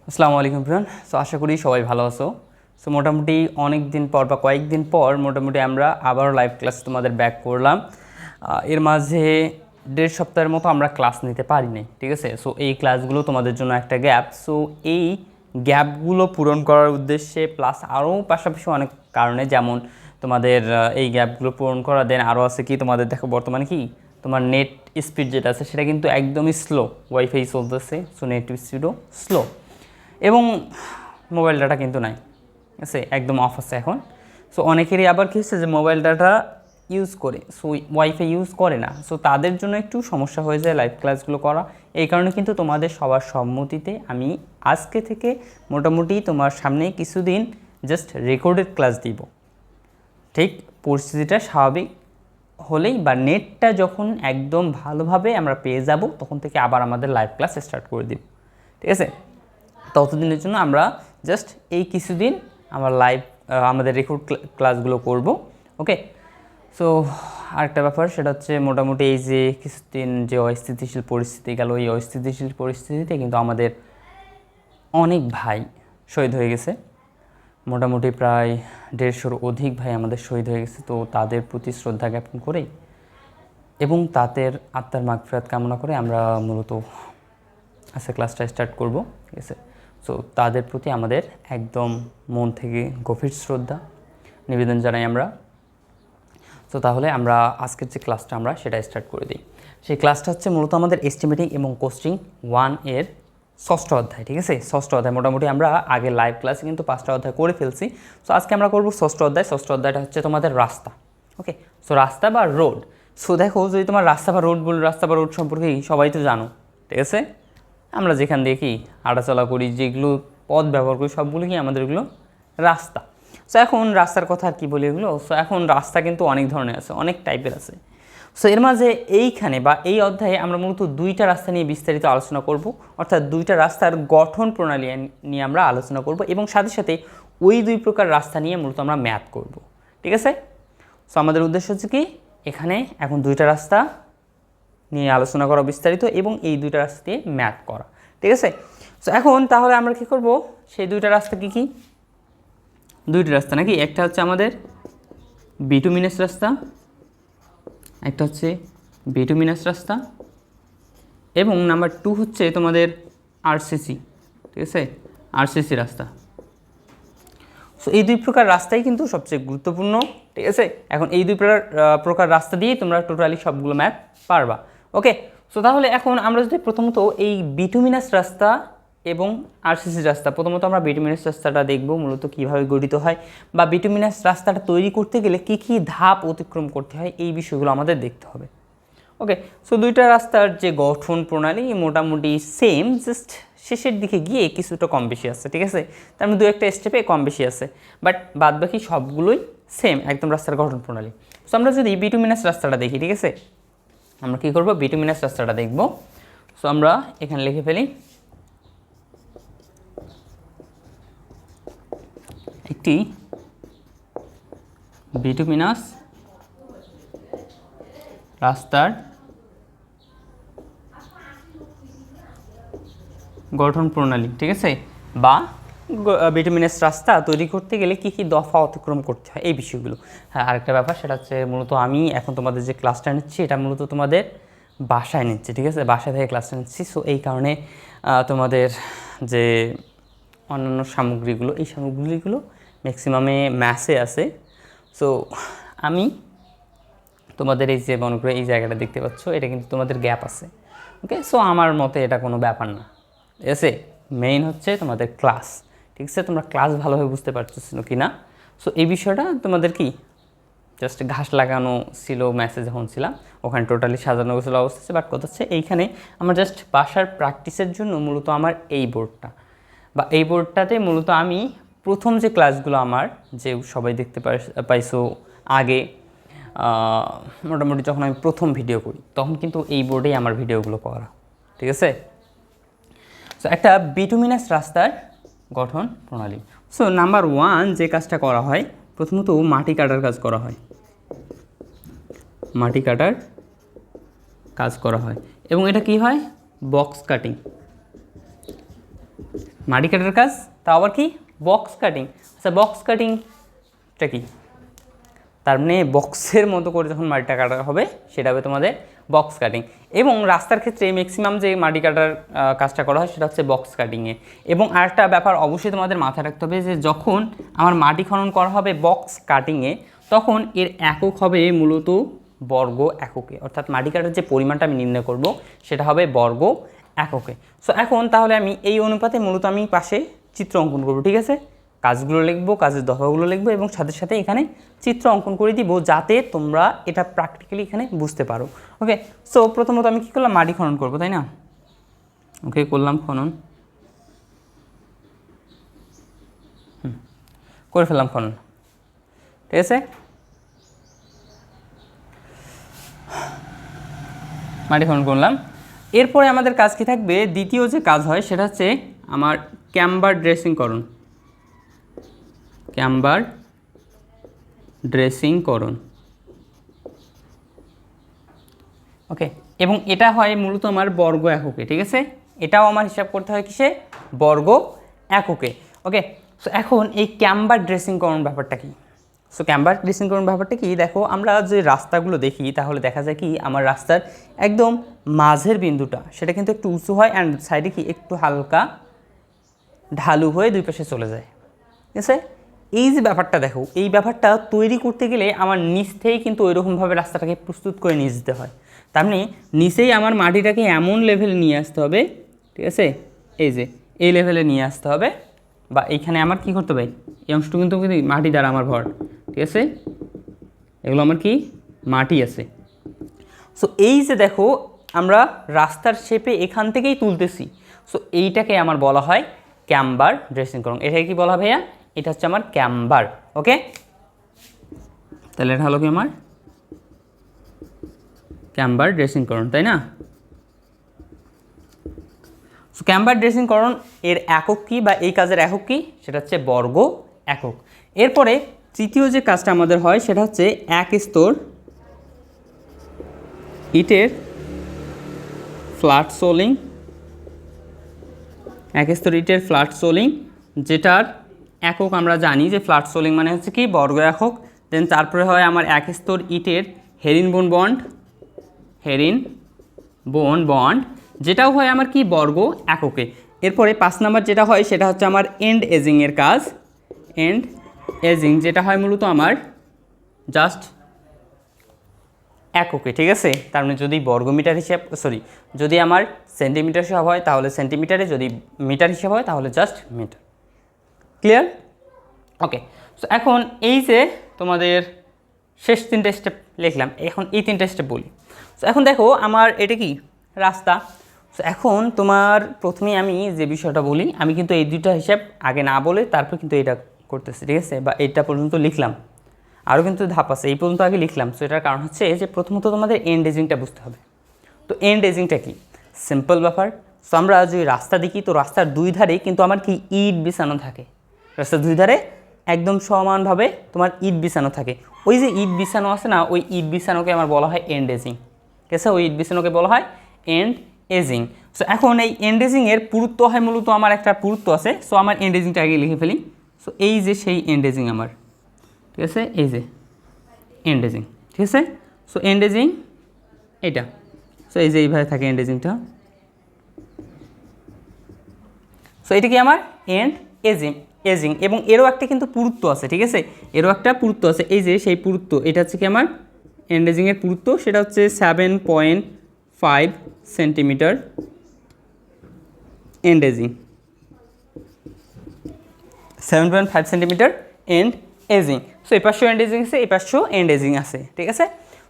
আসসালামু আলাইকুম friend. So আশা করি সবাই ভালো আছো। সো মোটামুটি অনেক দিন পর বা কয়েকদিন পর মোটামুটি আমরা আবারও লাইভ ক্লাস তোমাদের ব্যাক করলাম। এর মাঝে 1.5 সপ্তাহের মতো আমরা ক্লাস নিতে পারি নাই, ঠিক আছে। সো এই ক্লাসগুলো তোমাদের জন্য একটা গ্যাপ। সো এই গ্যাপগুলো পূরণ করার উদ্দেশ্যে প্লাস আরও পাশাপাশি অনেক কারণে, যেমন তোমাদের এই গ্যাপগুলো পূরণ করা, দেন আরও আছে কি তোমাদের দেখো বর্তমানে কি তোমার নেট স্পিড যেটা আছে সেটা কিন্তু একদমই স্লো, ওয়াইফাই চলতেছে, সো নেট স্পিডও স্লো এবং মোবাইল ডাটা কিন্তু নাই, ঠিক আছে, একদম অফ আছে এখন। সো অনেকেরই আবার কী হচ্ছে যে মোবাইল ডাটা ইউজ করে, সো ওয়াইফাই ইউজ করে না, সো তাদের জন্য একটু সমস্যা হয়ে যায় লাইভ ক্লাসগুলো করা। এই কারণে কিন্তু তোমাদের সবার সম্মতিতে আমি আজকে থেকে মোটামুটি তোমার সামনে কিছুদিন জাস্ট রেকর্ডেড ক্লাস দিব। ঠিক পরিস্থিতিটা স্বাভাবিক হলেই বা নেটটা যখন একদম ভালোভাবে আমরা পেয়ে যাব তখন থেকে আবার আমাদের লাইভ ক্লাস স্টার্ট করে দিব, ঠিক আছে। ততদিনের জন্য আমরা জাস্ট এই কিছুদিন আমরা লাইভ আমাদের রেকর্ড ক্লাসগুলো করব, ওকে। সো আরেকটা ব্যাপার সেটা হচ্ছে মোটামুটি এই যে কিছুদিন যে অস্থিতিশীল পরিস্থিতি গেল, এই অস্থিতিশীল পরিস্থিতিতে কিন্তু আমাদের অনেক ভাই শহীদ হয়ে গেছে, মোটামুটি প্রায় 150-র অধিক ভাই আমাদের শহীদ হয়ে গেছে। তো তাদের প্রতি শ্রদ্ধা জ্ঞাপন করে এবং তাদের আত্মার মাগফিরাত কামনা করে আমরা মূলত আজকে ক্লাসটা স্টার্ট করব, ঠিক আছে। সো তাদের প্রতি আমাদের একদম মন থেকে গভীর শ্রদ্ধা নিবেদন জানাই আমরা। সো তাহলে আমরা আজকের যে ক্লাসটা আমরা সেটা স্টার্ট করে দিই। সেই ক্লাসটা হচ্ছে মূলত আমাদের এস্টিমেটিং এবং কোস্টিং 1 এর 6ষ্ঠ অধ্যায়, ঠিক আছে। 6ষ্ঠ অধ্যায় মোটামুটি আমরা আগে লাইভ ক্লাসে কিন্তু 5টা অধ্যায় করে ফেলছি। সো আজকে আমরা করব 6ষ্ঠ অধ্যায়। 6ষ্ঠ অধ্যায়টা হচ্ছে তোমাদের রাস্তা, ওকে। সো রাস্তা বা রোড। সো দেখো, যদি তোমার রাস্তা বা রোড বলি, রাস্তা বা রোড সম্পর্কে সবাই তো জানো, ঠিক আছে। আমরা যেখান দিয়ে কি হাঁটাচলা করি, যেগুলো পথ ব্যবহার করি, সবগুলো কি আমাদের এগুলো রাস্তা। সো এখন রাস্তার কথা আর কী বলি এগুলো। সো এখন রাস্তা কিন্তু অনেক ধরনের আছে, অনেক টাইপের আছে। সো এর মাঝে এইখানে বা এই অধ্যায়ে আমরা মূলত 2টা রাস্তা নিয়ে বিস্তারিত আলোচনা করব, অর্থাৎ 2টা রাস্তার গঠন প্রণালী নিয়ে আমরা আলোচনা করব এবং সাথে সাথে ওই 2 প্রকার রাস্তা নিয়ে মূলত আমরা ম্যাথ করব, ঠিক আছে। সো আমাদের উদ্দেশ্য হচ্ছে কি এখানে এখন 2টা রাস্তা নিয়ে আলোচনা করা বিস্তারিত এবং এই 2টা রাস্তা দিয়ে ম্যাথ করা, ঠিক আছে। সো এখন তাহলে আমরা কী করব, সেই 2টা রাস্তা কী কী? 2টি রাস্তা নাকি, একটা হচ্ছে আমাদের বিটুমিনাস রাস্তা, একটা হচ্ছে বিটুমিনাস রাস্তা এবং নাম্বার 2 হচ্ছে তোমাদের আরসিসি, ঠিক আছে, আরসিসি রাস্তা। সো এই 2 প্রকার রাস্তাই কিন্তু সবচেয়ে গুরুত্বপূর্ণ, ঠিক আছে। এখন এই 2 প্রকার রাস্তা দিয়েই তোমরা টোটালি সবগুলো ম্যাথ পারবা, ওকে। সো তাহলে এখন আমরা যদি প্রথমত এই বিটুমিনাস রাস্তা এবং আরসিসি রাস্তা, প্রথমত আমরা বিটুমিনাস রাস্তাটা দেখব মূলত কীভাবে গঠিত হয় বা বিটুমিনাস রাস্তাটা তৈরি করতে গেলে কী কী ধাপ অতিক্রম করতে হয়, এই বিষয়গুলো আমাদের দেখতে হবে, ওকে। সো 2টা রাস্তার যে গঠন প্রণালী মোটামুটি সেম, জাস্ট শেষের দিকে গিয়ে কিছুটা কম বেশি আছে, ঠিক আছে। তার মধ্যে 2-একটা স্টেপে কম বেশি আছে, বাট বাদবাকি সবগুলোই সেম একদম রাস্তার গঠন প্রণালী। সো আমরা যদি বিটুমিনাস রাস্তাটা দেখি, ঠিক আছে, আমরা কী করব, বিটুমিনাস রাস্তাটা দেখব। সো আমরা এখানে লিখে ফেলি একটি বিটুমিনাস রাস্তার গঠন প্রণালী, ঠিক আছে, বা বিটুমিনাস রাস্তা তৈরি করতে গেলে কী কী দফা অতিক্রম করতে হয় এই বিষয়গুলো। হ্যাঁ, আরেকটা ব্যাপার সেটা হচ্ছে মূলত আমি এখন তোমাদের যে ক্লাসটা নিচ্ছি এটা মূলত তোমাদের বাসায় নিচ্ছি, ঠিক আছে, বাসায় থেকে ক্লাসটা নিচ্ছি। সো এই কারণে তোমাদের যে অন্যান্য সামগ্রীগুলো, এই সামগ্রীগুলো ম্যাক্সিমামে ম্যাথে আছে। সো আমি তোমাদের এই যে মনে করে এই জায়গাটা দেখতে পাচ্ছ, এটা কিন্তু তোমাদের গ্যাপ আছে, ওকে। সো আমার মতে এটা কোনো ব্যাপার না, ঠিক আছে। মেইন হচ্ছে তোমাদের ক্লাস, ঠিক আছে, তোমরা ক্লাস ভালোভাবে বুঝতে পারতেছিল কি না। সো এই বিষয়টা তোমাদের কি জাস্ট ঘাস লাগানো ছিল ম্যাথে যখন ছিলাম, ওখানে টোটালি সাজানো গোছানো অবস্থা আছে। বাট কথা হচ্ছে এইখানে আমার জাস্ট বাসার প্র্যাকটিসের জন্য মূলত আমার এই বোর্ডটা বা এই বোর্ডটাতে মূলত আমি প্রথম যে ক্লাসগুলো আমার যে সবাই দেখতে পাইছো আগে, মোটামুটি যখন আমি প্রথম ভিডিও করি তখন কিন্তু এই বোর্ডেই আমার ভিডিওগুলো করা, ঠিক আছে। সো একটা বিটুমিনাস রাস্তার গঠন প্রণালী। সো নাম্বার 1 যে কাজটা করা হয়, প্রথমত মাটি কাটার কাজ করা হয়, মাটি কাটার কাজ করা হয় এবং এটা কি হয়, বক্স কাটিং, মাটি কাটার কাজ, তা আবার কি বক্স কাটিং। আচ্ছা বক্স কাটিংটা কি? তার মানে বক্সের মতো করে যখন মাটিটা কাটা হবে সেটা হবে তোমাদের বক্স কাটিং। এবং রাস্তার ক্ষেত্রে ম্যাক্সিমাম যে মাটি কাটার কাজটা করা হয় সেটা হচ্ছে বক্স কাটিংয়ে। এবং আরেকটা ব্যাপার অবশ্যই তোমাদের মাথায় রাখতে হবে যে যখন আমার মাটি খনন করা হবে বক্স কাটিংয়ে, তখন এর একক হবে মূলত বর্গ এককে, অর্থাৎ মাটি কাটার যে পরিমাণটা আমি নির্ণয় করব সেটা হবে বর্গ এককে। সো এখন তাহলে আমি এই অনুপাতে মূলত আমি পাশে চিত্র অঙ্কন করব, ঠিক আছে? কাজগুলো লিখবো, কাজের দফাগুলো লিখবো এবং সাথে সাথে এখানে চিত্র অঙ্কন করে দিব যাতে তোমরা এটা প্র্যাকটিক্যালি এখানে বুঝতে পারো। ওকে, সো প্রথমত আমি কী করলাম, মাটি খনন করবো, তাই না? ওকে, করলাম খনন, করে ফেললাম খনন, ঠিক আছে? মাটি খনন করলাম। এরপরে আমাদের কাজ কি থাকবে? দ্বিতীয় যে কাজ হয় সেটা হচ্ছে আমার ক্যাম্বার ড্রেসিংকরণ, ক্যাম্বার ড্রেসিংকরণ। ওকে, এবং এটা হয় মূলত আমার বর্গ এককে, ঠিক আছে? এটাও আমার হিসাব করতে হয় কিসে? বর্গ এককে। ওকে, সো এখন এই ক্যাম্বার ড্রেসিংকরণ ব্যাপারটা কি? সো ক্যাম্বার ড্রেসিংকরণ ব্যাপারটা কি? দেখো আমরা যে রাস্তাগুলো দেখি তাহলে দেখা যায় কি আমার রাস্তার একদম মাঝের বিন্দুটা সেটা কিন্তু একটু উঁচু হয় অ্যান্ড সাইডে কি একটু হালকা ঢালু হয়ে দুই পাশে চলে যায়, ঠিক আছে? এই যে ব্যাপারটা দেখো, এই ব্যাপারটা তৈরি করতে গেলে আমার নিচ থেকেই কিন্তু ওইরকমভাবে রাস্তাটাকে প্রস্তুত করে নিয়ে যেতে হয়। তার মানে নিচেই আমার মাটিটাকে এমন লেভেলে নিয়ে আসতে হবে, ঠিক আছে? এই যে এই লেভেলে নিয়ে আসতে হবে, বা এইখানে আমার কি করতে হবে, এই অংশটুকু কিন্তু মাটি দ্বারা আমার ভর, ঠিক আছে? এগুলো আমার কি মাটি আছে। সো এই যে দেখো আমরা রাস্তার শেপে এখান থেকেই তুলতেছি, সো এইটাকে আমার বলা হয় ক্যাম্বার ড্রেসিংকরণ। এটাকে কি বলা ভাইয়া? এটা হচ্ছে আমার ক্যাম্বার। ওকে, তাহলে এটা হলো কি আমার ক্যাম্বার ড্রেসিংকরণ, তাই না? সো ক্যাম্বার ড্রেসিংকরণ এর একক কী বা এই কাজের একক কী? সেটা হচ্ছে বর্গ একক। এরপরে তৃতীয় যে কাজটা আমাদের হয় সেটা হচ্ছে এক স্তর ইটের ফ্ল্যাট সোলিং, এক স্তর ইটের ফ্ল্যাট সোলিং, যেটার একক আমরা জানি যে ফ্ল্যাট সোলিং মানে হচ্ছে কি বর্গ একক। দেন তারপরে হয় আমার এক স্তর ইটের হেরিনবোন বন্ড, হেরিনবোন বন্ড, যেটাও হয় আমার কি বর্গ এককে। এরপরে 5 নাম্বার যেটা হয় সেটা হচ্ছে আমার এন্ড এজিংয়ের কাজ, এন্ড এজিং, যেটা হয় মূলত আমার জাস্ট এককে, ঠিক আছে? তার মানে যদি বর্গমিটার হিসাব যদি আমার সেন্টিমিটার হিসাব হয় তাহলে সেন্টিমিটারে, যদি মিটার হিসাব হয় তাহলে জাস্ট মিটার। ক্লিয়ার? ওকে, সো এখন এই যে তোমাদের শেষ 3টে স্টেপ লিখলাম, এখন এই 3টে স্টেপ বলি। সো এখন দেখো আমার এটা কি রাস্তা। সো এখন তোমার প্রথমে আমি যে বিষয়টা বলি, আমি কিন্তু এই দুইটা হিসাব আগে না বলে তারপর কিন্তু এটা করতেছি, ঠিক আছে? বা এইটা পর্যন্ত লিখলাম, আরও কিন্তু ধাপ আছে, এই পর্যন্ত আগে লিখলাম। সো এটার কারণ হচ্ছে যে প্রথমত তোমাদের এন্ড এজিংটা বুঝতে হবে। তো এন্ড এজিংটা কি? সিম্পল ব্যাপার। সো আমরা যদি রাস্তা দেখি তো রাস্তার দুই ধারে কিন্তু আমার কি ইট বিছানো থাকে, রাস্তার দুই ধারে একদম সমানভাবে তোমার ইট বিছানো থাকে। ওই যে ইট বিছানো আছে না, ওই ইট বিছানোকে আমার বলা হয় এন্ড এজিং, ঠিক আছে? ওই ইট বিছানোকে বলা হয় এন্ড এজিং। সো এখন এই এন্ড এজিংয়ের পুরুত্ব হয় মূলত আমার একটা পুরুত্ব আছে। সো আমার এন্ড এজিংটা আগে লিখে ফেলি। সো এই যে সেই এন্ড এজিং আমার, ঠিক আছে? এই যে এন্ড এজিং, ঠিক আছে? সো এন্ড এজিং এটা, সো এই যে এইভাবে থাকে এন্ড এজিংটা। সো এটা কি আমার এন্ড এজিং এবং এরও একটা কিন্তু পুরুত্ব আছে, ঠিক আছে? এরও একটা পুরুত্ব আছে, এই যে সেই পুরুত্ব, এটা হচ্ছে কি আমার এন্ড এজিংয়ের পুরুত্ব, সেটা হচ্ছে 7.5 centimetre end edging, 7.5 centimetre end edging. So এই পাশেও এন্ড এজিং আছে, এই পাশেও এন্ড এজিং আছে, ঠিক আছে?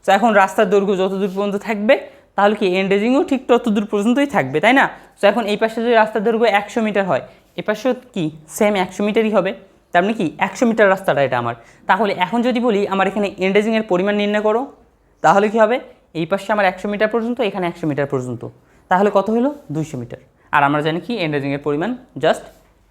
সো এখন রাস্তার দৈর্ঘ্য যত দূর পর্যন্ত থাকবে তাহলে কি এন্ড এজিংও ঠিক তত দূর পর্যন্তই থাকবে, তাই না? সো এখন এই পাশে যদি রাস্তার দৈর্ঘ্য 100 মিটার হয়, এই পাশেও কি সেম 100 মিটারই হবে। তার মানে কি 100 মিটার রাস্তাটা এটা আমার। তাহলে এখন যদি বলি আমার এখানে এন্ড এজিংয়ের পরিমাণ নির্ণয় করো, তাহলে কি হবে? এই পাশে আমার 100 মিটার পর্যন্ত, এখানে 100 মিটার পর্যন্ত, তাহলে কত হলো? 200 মিটার। আর আমরা জানি কি এন্ড এজিংয়ের পরিমাণ জাস্ট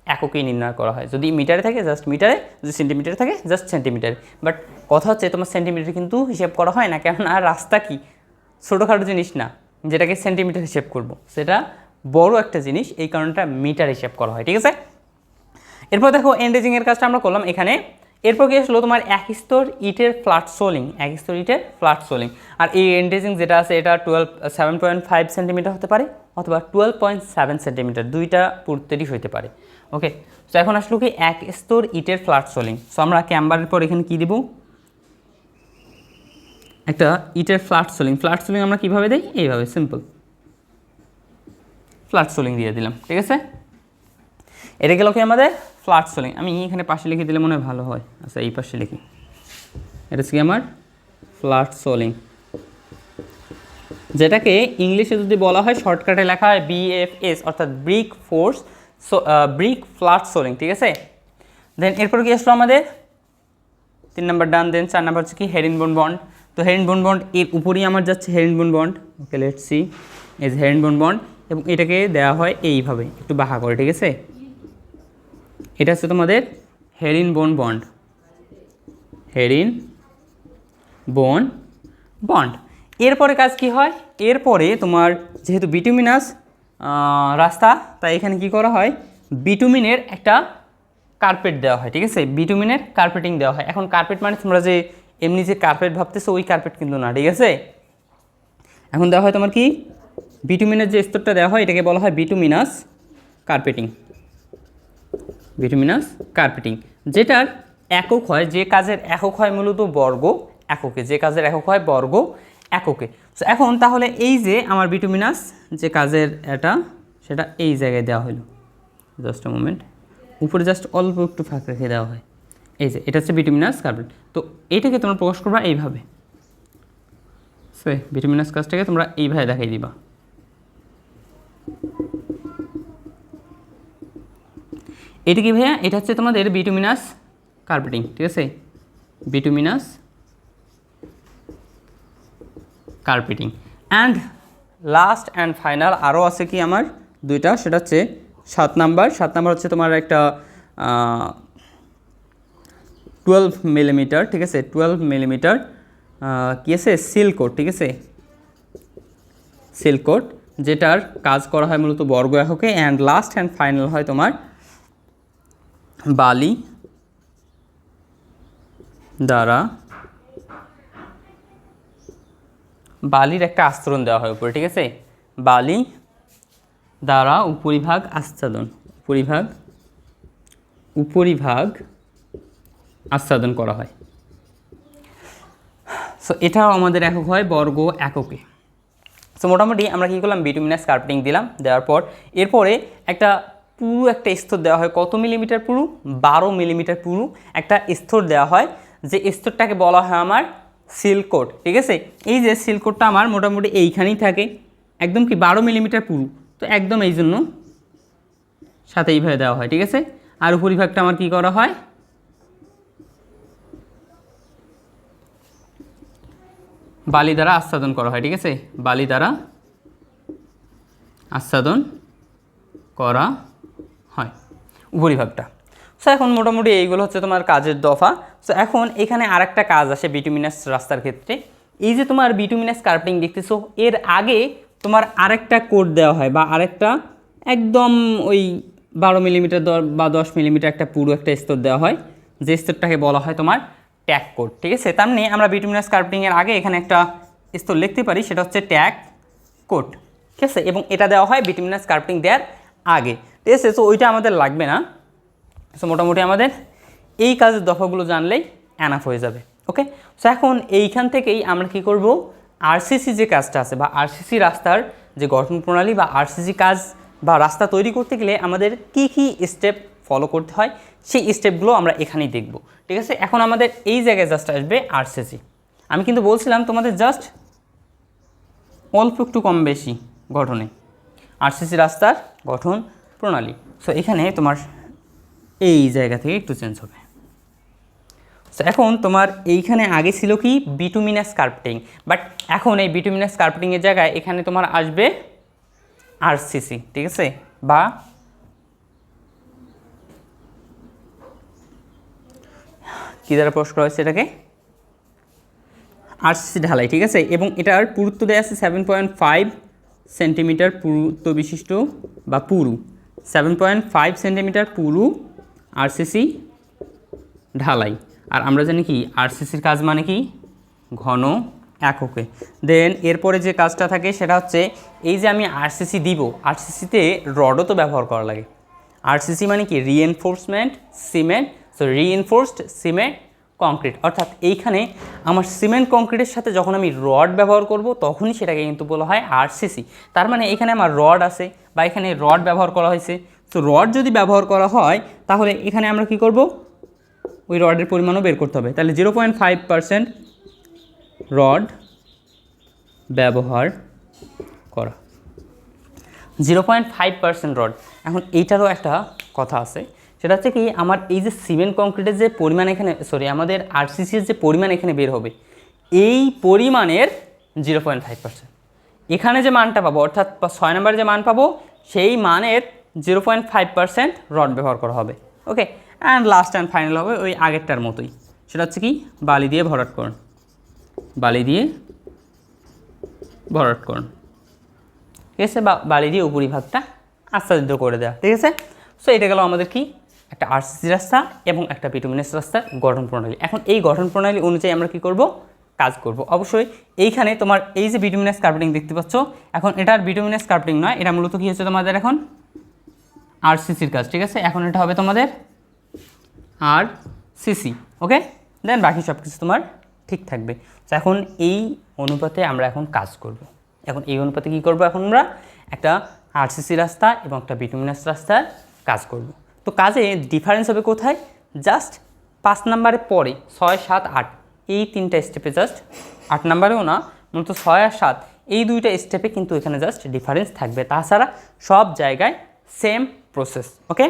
এককেই নির্ণয় করা হয়, যদি মিটারে থাকে জাস্ট মিটারে, যদি সেন্টিমিটারে থাকে জাস্ট সেন্টিমিটারে। বাট কথা হচ্ছে তোমার সেন্টিমিটার কিন্তু হিসেব করা হয় না, কেননা রাস্তা কি ছোটোখাটো জিনিস না যেটাকে সেন্টিমিটার হিসেব করব, সেটা বড় একটা জিনিস, এই কারণটা মিটার হিসাব করা হয়, ঠিক আছে। এরপর দেখো এন্ডেজিংয়ের কাজটা আমরা করলাম এখানে। এরপর কি আসলো তোমার এক স্তর ইটের ফ্ল্যাট সোলিং, এক স্তর ইটের ফ্ল্যাট সোলিং। আর এই এন্ডেজিং যেটা আছে এটা 7.5 সেন্টিমিটার হতে পারে অথবা 12.7 সেন্টিমিটার, দুইটা পুরুত্বেরই হতে পারে। ওকে, তো এখন আসলো কি এক স্তর ইটের ফ্ল্যাট সোলিং। সো আমরা ক্যাম্বারের পর এখানে কি দিব, একটা ইটের ফ্ল্যাট সোলিং। ফ্ল্যাট সোলিং আমরা কীভাবে দিই, এইভাবে সিম্পল ফ্ল্যাট সোলিং দিয়ে দিলাম, ঠিক আছে। এটা গেল কি আমাদের ফ্ল্যাট সোলিং। আমি এখানে পাশে লিখে দিলে মনে হয় ভালো হয়। আচ্ছা, এই পাশে লিখি, এটা হচ্ছে কি আমার ফ্ল্যাট সোলিং, যেটাকে ইংলিশে যদি বলা হয় শর্টকাটে লেখা হয় BFS, অর্থাৎ ব্রিক ফোর্স ব্রিক ফ্ল্যাট সোলিং, ঠিক আছে। দেন এরপর কি আসলো আমাদের 3 নাম্বার ডান। দেন 4 নাম্বার হচ্ছে কি হেরিনবোন বন্ড। তো হেরিনবোন বন্ড এর উপরেই আমার যাচ্ছে herringbone bond. Okay, let's see is herringbone bond, এবং এটাকে দেওয়া হয় এইভাবে একটু বাঁকা করে, ঠিক আছে। এটা হচ্ছে তোমাদের হেরিনবোন বন্ড, হেরিনবোন বন্ড। এরপরে কাজ কি হয়, এরপরে তোমার যেহেতু বিটুমিনাস রাস্তা, তাই এখানে কি করা হয়, বিটুমিনের একটা কার্পেট দেওয়া হয়, ঠিক আছে। বিটুমিনের কার্পেটিং দেওয়া হয়। এখন কার্পেট মানে তোমরা যে এমনি যে কার্পেট ভাবতেছো ওই কার্পেট কিন্তু না, ঠিক আছে। এখন দেওয়া হয় তোমার কি বিটুমিনের যে স্তরটা দেওয়া হয় এটাকে বলা হয় বিটুমিনাস কার্পেটিং, বিটুমিনাস কার্পেটিং, যেটার একক হয়, যে কাজের একক হয় মূলত বর্গ এককে, যে কাজের একক হয় বর্গ এককে। সো এখন তাহলে এই যে আমার বিটুমিনাস যে কাজের এটা, সেটা এই জায়গায় দেওয়া হলো, জাস্ট আ মোমেন্ট, উপরে জাস্ট অল্প একটু ফাঁক রেখে দেওয়া হয়। এই যে এটা হচ্ছে বিটুমিনাস কার্পেট। তো এটাকে তোমরা প্রকাশ করবা এইভাবে, সো বিটুমিনাস কাজটাকে তোমরা এইভাবে দেখাই দিবা। এটা কি ভাইয়া, এটা হচ্ছে তোমাদের বিটুমিনাস কার্পেটিং, ঠিক আছে, bituminous carpeting. And last and final আরও আছে কি আমার দুইটা, সেটা হচ্ছে 7 নাম্বার। 7 নাম্বার হচ্ছে তোমার একটা 12 মিলিমিটার, ঠিক আছে, 12 মিলিমিটার কি আছে সিল্কোট, ঠিক আছে, সিল্কোট, যেটার কাজ করা হয় মূলত বর্গ এককে। অ্যান্ড লাস্ট অ্যান্ড ফাইনাল হয় তোমার বালি দ্বারা, বালির একটা আস্তরণ দেওয়া হয় উপরে, ঠিক আছে, বালি দ্বারা উপরিভাগ আচ্ছাদন, উপরিভাগ আচ্ছাদন করা হয়। সো এটাও আমাদের একক হয় বর্গ এককে। সো মোটামুটি আমরা কী করলাম, বিটুমিনাস কার্পেটিং দিলাম, দেওয়ার পর এরপরে একটা পুরু একটা স্তর দেওয়া হয়, কত মিলিমিটার পুরু, 12 মিলিমিটার পুরু একটা স্তর দেওয়া হয়, যে স্তরটাকে বলা হয় আমার সিল্কোট, ঠিক আছে। এই যে সিল্কোটটা আমার মোটামুটি এইখানেই থাকে, একদম কি 12 মিলিমিটার পুরু, তো একদম এই জন্য সাথে এইভাবে দেওয়া হয়, ঠিক আছে। আর উপরিভাগটা আমার কি করা হয়, বালি দ্বারা আচ্ছাদন করা হয়, ঠিক আছে, বালি দ্বারা আচ্ছাদন করা হয় উপরিভাগটা। সো এখন মোটামুটি এইগুলো হচ্ছে তোমার কাজের দফা। সো এখন এখানে আরেকটা কাজ আসে বিটুমিনাস রাস্তার ক্ষেত্রে। এই যে তোমার বিটুমিনাস কার্পেটিং দেখতেছো, এর আগে তোমার আরেকটা কোড দেওয়া হয়, বা আরেকটা একদম ওই 12 মিলিমিটার বা 10 মিলিমিটার একটা পুরো একটা স্তর দেওয়া হয়, যে স্তরটাকে বলা হয় তোমার ট্যাগ কোড, ঠিক আছে। তার মানে আমরা বিটুমিনাস কার্পেটিংয়ের আগে এখানে একটা স্তর লিখতে পারি, সেটা হচ্ছে ট্যাগ কোড, ঠিক আছে, এবং এটা দেওয়া হয় বিটুমিনাস কার্পেটিং দেওয়ার আগে, ঠিক আছে। সো ওইটা আমাদের লাগবে না। সো মোটামুটি আমাদের এই কাজের দফাগুলো জানলেই এনাফ হয়ে যাবে। ওকে, সো এখন এইখান থেকেই আমরা কি করব, আরসিসি যে কাজটা আছে, বা আরসিসি রাস্তার যে গঠন প্রণালী, বা আরসিসি কাজ বা রাস্তা তৈরি করতে গেলে আমাদের কি কি স্টেপ ফলো করতে হয়, সেই স্টেপগুলো আমরা এখানেই দেখব, ঠিক আছে। এখন আমাদের এই জায়গায় জাস্ট আসবে আরসিসি। আমি কিন্তু বলছিলাম তোমাদের জাস্ট অল্প একটু কম বেশি গঠনে আরসিসি রাস্তার গঠন প্রণালী। সো এখানে তোমার এই জায়গা থেকে একটু চেঞ্জ হবে। সো এখন তোমার এইখানে আগে ছিল কি বিটুমিনাস কার্পেটিং, বাট এখন এই বিটুমিনাস কার্পেটিংয়ের জায়গায় এখানে তোমার আসবে আরসিসি, ঠিক আছে, বা কী দ্বারা প্রকাশ করা হয়েছে এটাকে, আরসিসি ঢালাই, ঠিক আছে। এবং এটার পুরুত্ব দেওয়া আছে 7.5 সেন্টিমিটার পুরুত্ব বিশিষ্ট বা পুরু, 7.5 সেন্টিমিটার পুরু আরসিসি ঢালাই। আর আমরা জানি কি আরসিসির কাজ মানে কি ঘন এককে। দেন এরপরে যে কাজটা থাকে সেটা হচ্ছে এই যে আমি আরসিসি দিব, আরসিসিতে রডও তো ব্যবহার করা লাগে। আরসিসি মানে কি reinforcement cement, so reinforced cement concrete, অর্থাৎ এইখানে আমার সিমেন্ট কংক্রিটের সাথে যখন আমি রড ব্যবহার করব তখনই সেটাকে কিন্তু বলা হয় আরসিসি। তার মানে এখানে আমার রড আছে বা এখানে রড ব্যবহার করা হয়েছে। তো রড যদি ব্যবহার করা হয় তাহলে এখানে আমরা কি করব, ওই রডের পরিমাণও বের করতে হবে। তাহলে 0.5% রড ব্যবহার করা, 0.5% রড। এখন এইটারও একটা কথা আছে, সেটা হচ্ছে কি আমার এই যে সিমেন্ট কংক্রিটের যে পরিমাণ এখানে আমাদের আরসিসির যে পরিমাণ এখানে বের হবে, এই পরিমাণের 0.5% এখানে যে মানটা পাবো, অর্থাৎ 6 নম্বরে যে মান পাবো সেই মানের 0.5% রড ব্যবহার করা হবে। ওকে, অ্যান্ড লাস্ট অ্যান্ড ফাইনাল হবে ওই আগেরটার মতোই, সেটা হচ্ছে কি বালি দিয়ে ভরাট করুন, বালি দিয়ে ভরাট করুন, ঠিক আছে, বা বালি দিয়ে উপরিভাগটা আচ্ছাদিত করে দেওয়া, ঠিক আছে। সো এটা গেল আমাদের কি একটা আরসিসি রাস্তা এবং একটা বিটুমিনাস রাস্তার গঠন প্রণালী। এখন এই গঠন প্রণালী অনুযায়ী আমরা কি করব, কাজ করব। অবশ্যই এইখানে তোমার এই যে বিটুমিনাস কার্পেটিং দেখতে পাচ্ছ, এখন এটার বিটুমিনাস কার্পেটিং নয়, এটা মূলত কি হচ্ছে তোমাদের এখন আরসিসির কাজ, ঠিক আছে। এখন এটা হবে তোমাদের আরসিসি, ওকে। দেন বাকি সব কিছু তোমার ঠিক থাকবে। তো এখন এই অনুপাতে আমরা এখন কাজ করব। এখন এই অনুপাতে কি করব, এখন আমরা একটা আরসিসি রাস্তা এবং একটা বিটুমিনাস রাস্তার কাজ করব। তো কাজে ডিফারেন্স হবে কোথায়, জাস্ট 5 নম্বরের পরে 6, 7, 8 এই 3টা স্টেপে, জাস্ট 8 নম্বরেও না, মূলত 6 আর 7 এই 2টা স্টেপে কিন্তু এখানে জাস্ট ডিফারেন্স থাকবে, তাছাড়া সব জায়গায় সেম প্রসেস, ওকে।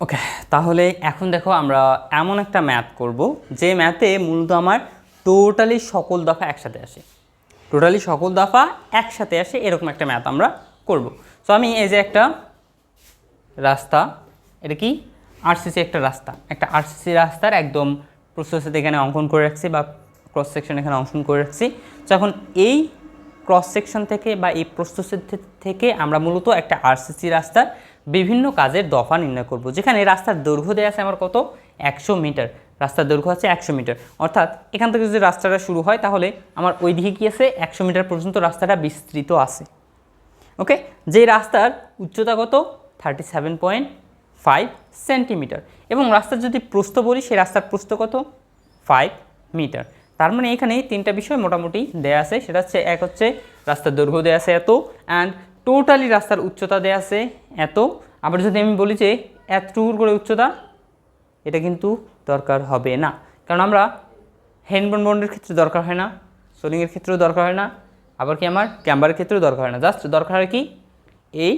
ওকে, তাহলে এখন দেখো আমরা এমন একটা ম্যাথ করব যে ম্যাথে মূলত আমার টোটালি সকল দফা একসাথে আসে, টোটালি সকল দফা একসাথে আসে, এরকম একটা ম্যাথ আমরা করব। সো আমি এই যে একটা রাস্তা, এটা কি আরসিসি একটা রাস্তা, একটা আরসিসি রাস্তার একদম প্রসেসে এখানে অঙ্কন করে রাখছি বা ক্রস সেকশন এখানে অঙ্কন করে রাখছি। তো এখন এই ক্রস সেকশন থেকে বা এই প্রসেসের থেকে আমরা মূলত একটা আরসিসি রাস্তার বিভিন্ন কাজের দফা নির্ণয় করব, যেখানে রাস্তার দৈর্ঘ্য দেওয়া আছে আমার কত 100 মিটার, রাস্তার দৈর্ঘ্য আছে 100 মিটার, অর্থাৎ এখান থেকে যদি রাস্তাটা শুরু হয় তাহলে আমার ওই দিকে কি আছে 100 মিটার পর্যন্ত রাস্তাটা বিস্তৃত আছে, ওকে। যে রাস্তার উচ্চতা কত 37.5 সেন্টিমিটার এবং রাস্তার যদি প্রস্থ বলি সেই রাস্তার প্রস্থ কত 5 মিটার। তার মানে এখানে 3টা বিষয় মোটামুটি দেয়া আছে, সেটা হচ্ছে এক হচ্ছে রাস্তার দৈর্ঘ্য দেয়া আছে এত, অ্যান্ড টোটালি রাস্তার উচ্চতা দেয়া আছে এত। আবার যদি আমি বলি যে এতটুকু করে উচ্চতা, এটা কিন্তু দরকার হবে না, কারণ আমরা হ্যান্ডবোন বন্ডের ক্ষেত্রে দরকার হয় না, সোলিংয়ের ক্ষেত্রেও দরকার হয় না, আবার কি আমার ক্যাম্বারের ক্ষেত্রেও দরকার হয় না, জাস্ট দরকার হয় কি এই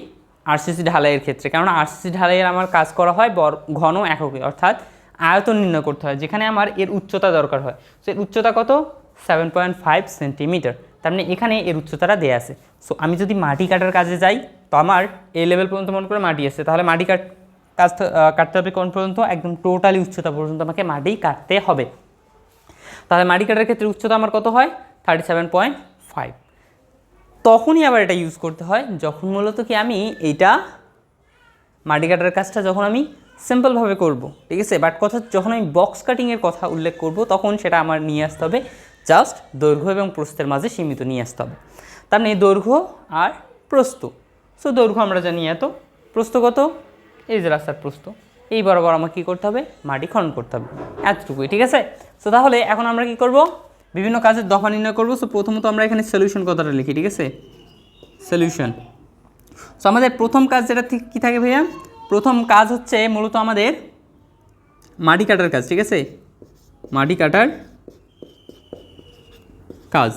আরসিসি ঢালাইয়ের ক্ষেত্রে, কারণ আরসিসি ঢালাইয়ের আমার কাজ করা হয় ঘন এককে, অর্থাৎ আয়তন নির্ণয় করতে হয়, যেখানে আমার এর উচ্চতা দরকার হয়। সো এর উচ্চতা কত 7.5 সেন্টিমিটার, তার মানে এখানে এর উচ্চতাটা দেয়া আছে। সো আমি যদি মাটি কাটার কাজে যাই তো আমার এই লেভেল পর্যন্ত মনে করে মাটি আছে, তাহলে মাটি কাটতে হবে কোন পর্যন্ত, একদম টোটালি উচ্চতা পর্যন্ত আমাকে মাটি কাটতে হবে। তাহলে মাটি কাটার ক্ষেত্রে উচ্চতা আমার কত হয় 37.5। তখনই আবার এটা ইউজ করতে হয় যখন মূলত কি আমি এইটা মাটি কাটার কাজটা যখন আমি সিম্পলভাবে করব, ঠিক আছে, বাট কথা যখন আমি বক্স কাটিংয়ের কথা উল্লেখ করব তখন সেটা আমার নিয়ে আসতে হবে জাস্ট দৈর্ঘ্য এবং প্রস্থের মাঝে সীমিত নিয়ে আসতে হবে। তার মানে দৈর্ঘ্য আর প্রস্থ, সো দৈর্ঘ্য আমরা জানি এত, প্রস্থ কত, এই যে রাস্তার প্রস্থ, এই বরাবর আমাকে কী করতে হবে মাটি খনন করতে হবে, এতটুকুই, ঠিক আছে। সো তাহলে এখন আমরা কি করব, বিভিন্ন কাজের দফা নির্ণয় করব। সো প্রথমত আমরা এখানে সলিউশন কথাটা লিখি, ঠিক আছে, সলিউশন। সো আমাদের প্রথম কাজ যেটা কী থাকে ভাইয়া, প্রথম কাজ হচ্ছে মূলত আমাদের মাটি কাটার কাজ, ঠিক আছে, মাটি কাটার কাজ,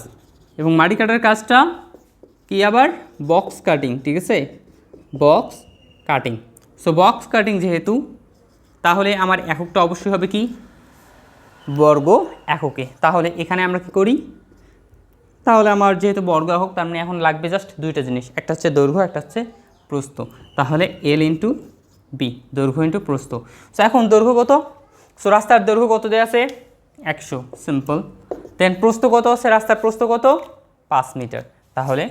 এবং মাটি কাটার কাজটা কি আবার বক্স কাটিং, ঠিক আছে, box cutting. So box cutting যেহেতু, তাহলে আমার এককটা অবশ্যই হবে কি বর্গ এককে। তাহলে এখানে আমরা কি করি, তাহলে আমার যেহেতু বর্গ একক, তার মানে এখন লাগবে জাস্ট দুইটা জিনিস, একটা হচ্ছে দৈর্ঘ্য, একটা হচ্ছে প্রস্থ। তাহলে L ইন্টু বি, দৈর্ঘ্য ইন্টু প্রস্থ। সো এখন দৈর্ঘ্য কত? সো রাস্তার দৈর্ঘ্য কত দেওয়া আছে? 100, সিম্পল। দেন প্রস্থ কত আছে? রাস্তার প্রস্থ কত? 5 মিটার, তাহলে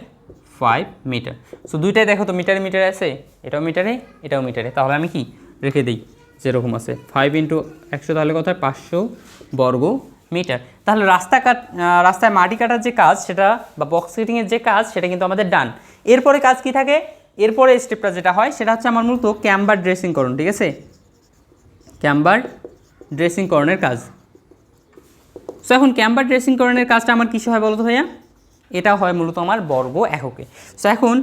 5 মিটার। সো দুইটাই দেখো তো মিটারে মিটারে আছে, এটাও মিটারে এটাও মিটারে, তাহলে আমি কি রেখে দিই যেরকম আছে 5 ইন্টু 100, তাহলে কত হয়? 500 বর্গ মিটার। তাহলে রাস্তায় মাটি কাটার যে কাজ সেটা বা বক্স কাটিংয়ের যে কাজ সেটা কিন্তু আমাদের ডান। এরপরে কাজ কি থাকে? এরপরে স্টেপটা যেটা হয় সেটা হচ্ছে আমার মূলত ক্যাম্বার ড্রেসিংকরণ, ঠিক আছে? ক্যাম্বার ড্রেসিংকরণের কাজ। সো এখন ক্যাম্বার ড্রেসিংকরণের কাজটা আমার কিসে হয় বলো তো ভাইয়া? এটা হয় মূলত আমার বর্গ এককে। সো এখন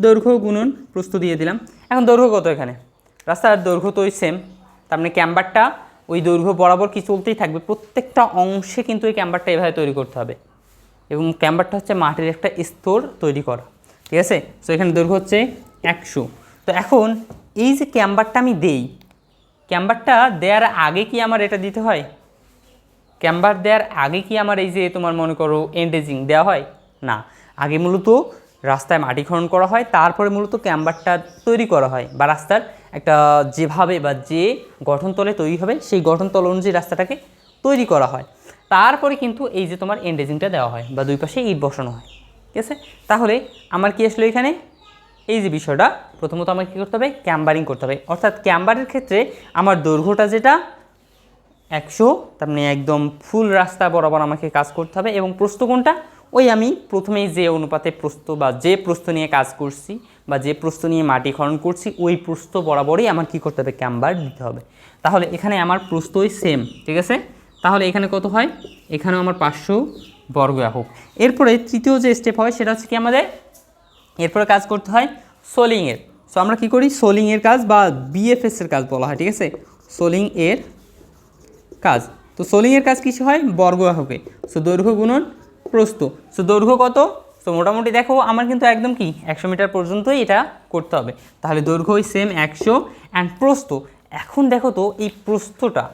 দৈর্ঘ্য গুণন প্রস্থ দিয়ে দিলাম। এখন দৈর্ঘ্য কত? এখানে রাস্তার দৈর্ঘ্য তো ওই সেম, তার মানে ক্যাম্বারটা ওই দৈর্ঘ্য বরাবর কি চলতেই থাকবে, প্রত্যেকটা অংশে কিন্তু এই ক্যাম্বারটা এভাবে তৈরি করতে হবে। এবং ক্যাম্বারটা হচ্ছে মাটির একটা স্তর তৈরি করা, ঠিক আছে? সো এখানে দৈর্ঘ্য হচ্ছে 100। তো এখন এই যে ক্যাম্বারটা আমি দেই, ক্যাম্বারটা দেওয়ার আগে কি আমার এটা দিতে হয়? ক্যাম্বার দেওয়ার আগে কি আমার এই যে তোমার মনে করো এন্ডেজিং দেওয়া হয়? না, আগে মূলত রাস্তায় মাটি খনন করা হয়, তারপরে মূলত ক্যাম্বারটা তৈরি করা হয়, বা রাস্তার একটা যেভাবে বা যে গঠনতলে তৈরি হবে সেই গঠনতল অনুযায়ী রাস্তাটাকে তৈরি করা হয়। তারপরে কিন্তু এই যে তোমার এন্ডেজিংটা দেওয়া হয় বা দুই পাশে ইট বসানো হয়, ঠিক আছে? তাহলে আমার কি আসলে এখানে এই যে বিষয়টা, প্রথমত আমাকে কী করতে হবে? ক্যাম্বারিং করতে হবে। অর্থাৎ ক্যাম্বারের ক্ষেত্রে আমার দৈর্ঘ্যটা যেটা 100, তার মানে একদম ফুল রাস্তা বরাবর আমাকে কাজ করতে হবে। এবং প্রস্থ কোনটা? ওই আমি প্রথমেই যে অনুপাতে প্রস্থ বা যে প্রস্থ নিয়ে কাজ করছি বা যে প্রস্থ নিয়ে মাটি খনন করছি ওই প্রস্থ বরাবরই আমার কী করতে হবে? ক্যাম্বার দিতে হবে। তাহলে এখানে আমার প্রস্থই সেম, ঠিক আছে? তাহলে এখানে কত হয়? এখানেও আমার 500 বর্গ একক। এরপরে তৃতীয় যে স্টেপ হয় সেটা হচ্ছে কি আমাদের এরপরে কাজ করতে হয় সোলিংয়ের। সো আমরা কী করি? সোলিংয়ের কাজ বা বিএফএসের কাজ বলা হয়, ঠিক আছে? সোলিং এর কাজ। তো সোলিংয়ের কাজ কিছু হয় বর্গ এককে। সো দৈর্ঘ্য গুণন প্রস্থ। সো দৈর্ঘ্য কত? সো মোটামুটি দেখো আমার কিন্তু একদম কি 100 মিটার পর্যন্তই এটা করতে হবে। তাহলে দৈর্ঘ্য ওই সেম 100 অ্যান্ড প্রস্থ। এখন দেখো তো এই প্রস্থটা,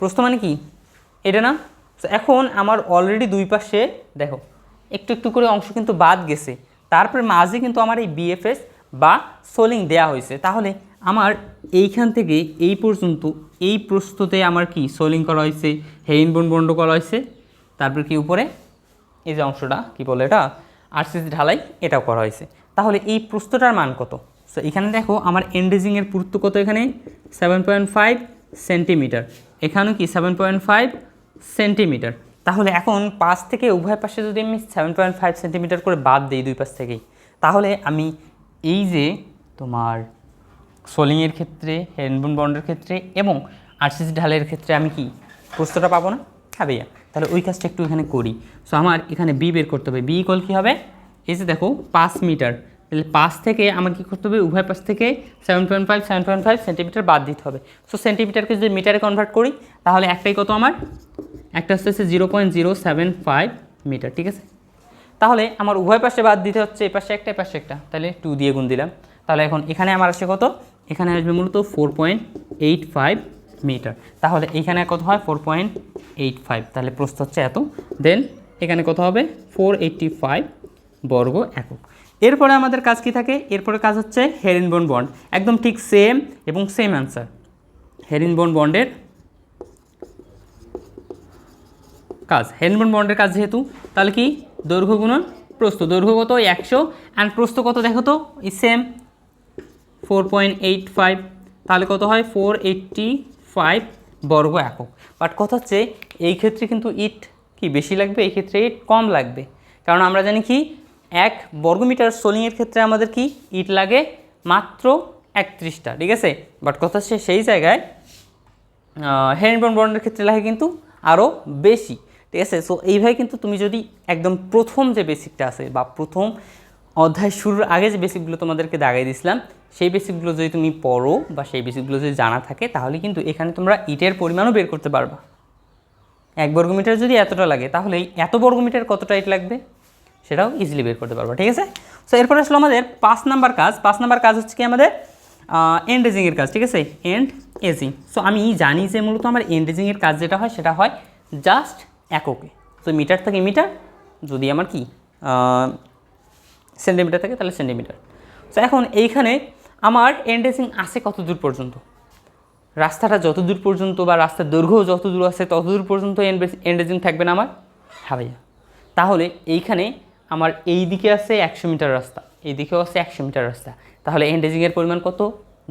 প্রস্থ মানে কি এটা না? সো এখন আমার অলরেডি দুই পাশে দেখো একটু একটু করে অংশ কিন্তু বাদ গেছে, তারপরে মাঝে কিন্তু আমার এই বিএফএস বা সোলিং দেয়া হয়েছে। তাহলে আমার এইখান থেকে এই পর্যন্ত এই প্রস্থতে আমার কি সোলিং করা হয়েছে, হেরিনবোন বন্ড করা হয়েছে, তারপর কি উপরে এই যে অংশটা কি বলে এটা আরসিসি ঢালাই এটাও করা হয়েছে। তাহলে এই প্রস্থটার মান কত? সো এখানে দেখো আমার এন্ডেজিংয়ের পুরুত্ব কত? এখানে 7.5 সেন্টিমিটার, এখানেও কি 7.5 সেন্টিমিটার। তাহলে এখন পাশ থেকে উভয় পাশে যদি আমি 7.5 সেন্টিমিটার করে বাদ দিই দুই পাশ থেকেই, তাহলে আমি এই যে তোমার সোলিংয়ের ক্ষেত্রে, হেরিনবোন বন্ডের ক্ষেত্রে এবং আরসিসি ঢালের ক্ষেত্রে আমি কি প্রস্থটা পাবো না? হ্যাঁ ভাইয়া, তাহলে ওই কাজটা একটু এখানে করি। সো আমার এখানে বি বের করতে হবে। বি ইকুয়াল কী হবে? এই যে দেখো 5 মিটার, তাহলে 5 থেকে আমার কী করতে হবে? উভয় পাশ থেকে 7.5 সেন্টিমিটার বাদ দিতে হবে। সো সেন্টিমিটারকে যদি মিটারে কনভার্ট করি তাহলে একটাই কত আমার? একটা হচ্ছে 0.075 মিটার, ঠিক আছে? তাহলে আমার উভয় পাশে বাদ দিতে হচ্ছে, এই পাশে একটা এই পাশে একটা, তাহলে 2 দিয়ে গুণ দিলাম। তাহলে এখন এখানে আমার আসে কত? এখানে আসবে মূলত 4.85 মিটার। তাহলে এইখানে কত হয়? 4.85, তাহলে প্রস্থ হচ্ছে এত। দেন এখানে কত হবে? 485 বর্গ একক। এরপরে আমাদের কাজ কি থাকে? এরপরে কাজ হচ্ছে হেরিনবোন বন্ড, একদম ঠিক সেম এবং সেম অ্যান্সার। হেরিনবোন বন্ডের কাজ, হেরিনবোন বন্ডের কাজ যেহেতু, তাহলে কি দৈর্ঘ্য গুণন প্রস্থ। দৈর্ঘ্য কত? 100 অ্যান্ড প্রস্থ কত দেখো তো? এই সেম 4.85, তাহলে কত হয়? 485 বর্গ একক। বাট কথা হচ্ছে এই ক্ষেত্রে কিন্তু ইট কি বেশি লাগবে, এই ক্ষেত্রে ইট কম লাগবে। কারণ আমরা জানি কি 1 বর্গমিটার সোলিংয়ের ক্ষেত্রে আমাদের কি ইট লাগে মাত্র 31টা, ঠিক আছে? বাট কথা হচ্ছে সেই জায়গায় হেরিনবোন বন্ডের ক্ষেত্রে লাগে কিন্তু আরও বেশি, ঠিক আছে? সো এইভাবে কিন্তু তুমি যদি একদম প্রথম যে বেসিকটা আছে বা প্রথম অধ্যায় শুরুর আগে যে বেসিকগুলো তোমাদেরকে দাগাই দিয়েছিলাম সেই বেসিকগুলো যদি তুমি পড়ো বা সেই বেসিকগুলো যদি জানা থাকে তাহলে কিন্তু এখানে তোমরা ইটের পরিমাণও বের করতে পারবা। 1 বর্গমিটার যদি এতটা লাগে তাহলে এত বর্গমিটার কতটা ইট লাগবে সেটাও ইজিলি বের করতে পারবা, ঠিক আছে? সো এরপর আসলে আমাদের 5 নাম্বার কাজ। 5 নাম্বার কাজ হচ্ছে কি আমাদের এন্ড এজিংয়ের কাজ, ঠিক আছে? And edging. সো আমি জানি যে মূলত আমার এন্ড এজিংয়ের কাজ যেটা হয় সেটা হয় জাস্ট এককে। তো মিটার থেকে মিটার, যদি আমার কি সেন্টিমিটার থাকে তাহলে সেন্টিমিটার। সো এখন এইখানে আমার এন্ডেজিং আছে কত দূর পর্যন্ত, রাস্তাটা যত দূর পর্যন্ত বা রাস্তার দৈর্ঘ্য যত দূর আছে তত দূর পর্যন্ত এন্ডেজিং থাকবে না আমার। হ্যাঁ ভাইয়া, তাহলে এইখানে আমার এই দিকে আছে 100 মিটার রাস্তা, এই দিকেও আছে 100 মিটার রাস্তা, তাহলে এন্ডেজিংয়ের পরিমাণ কত,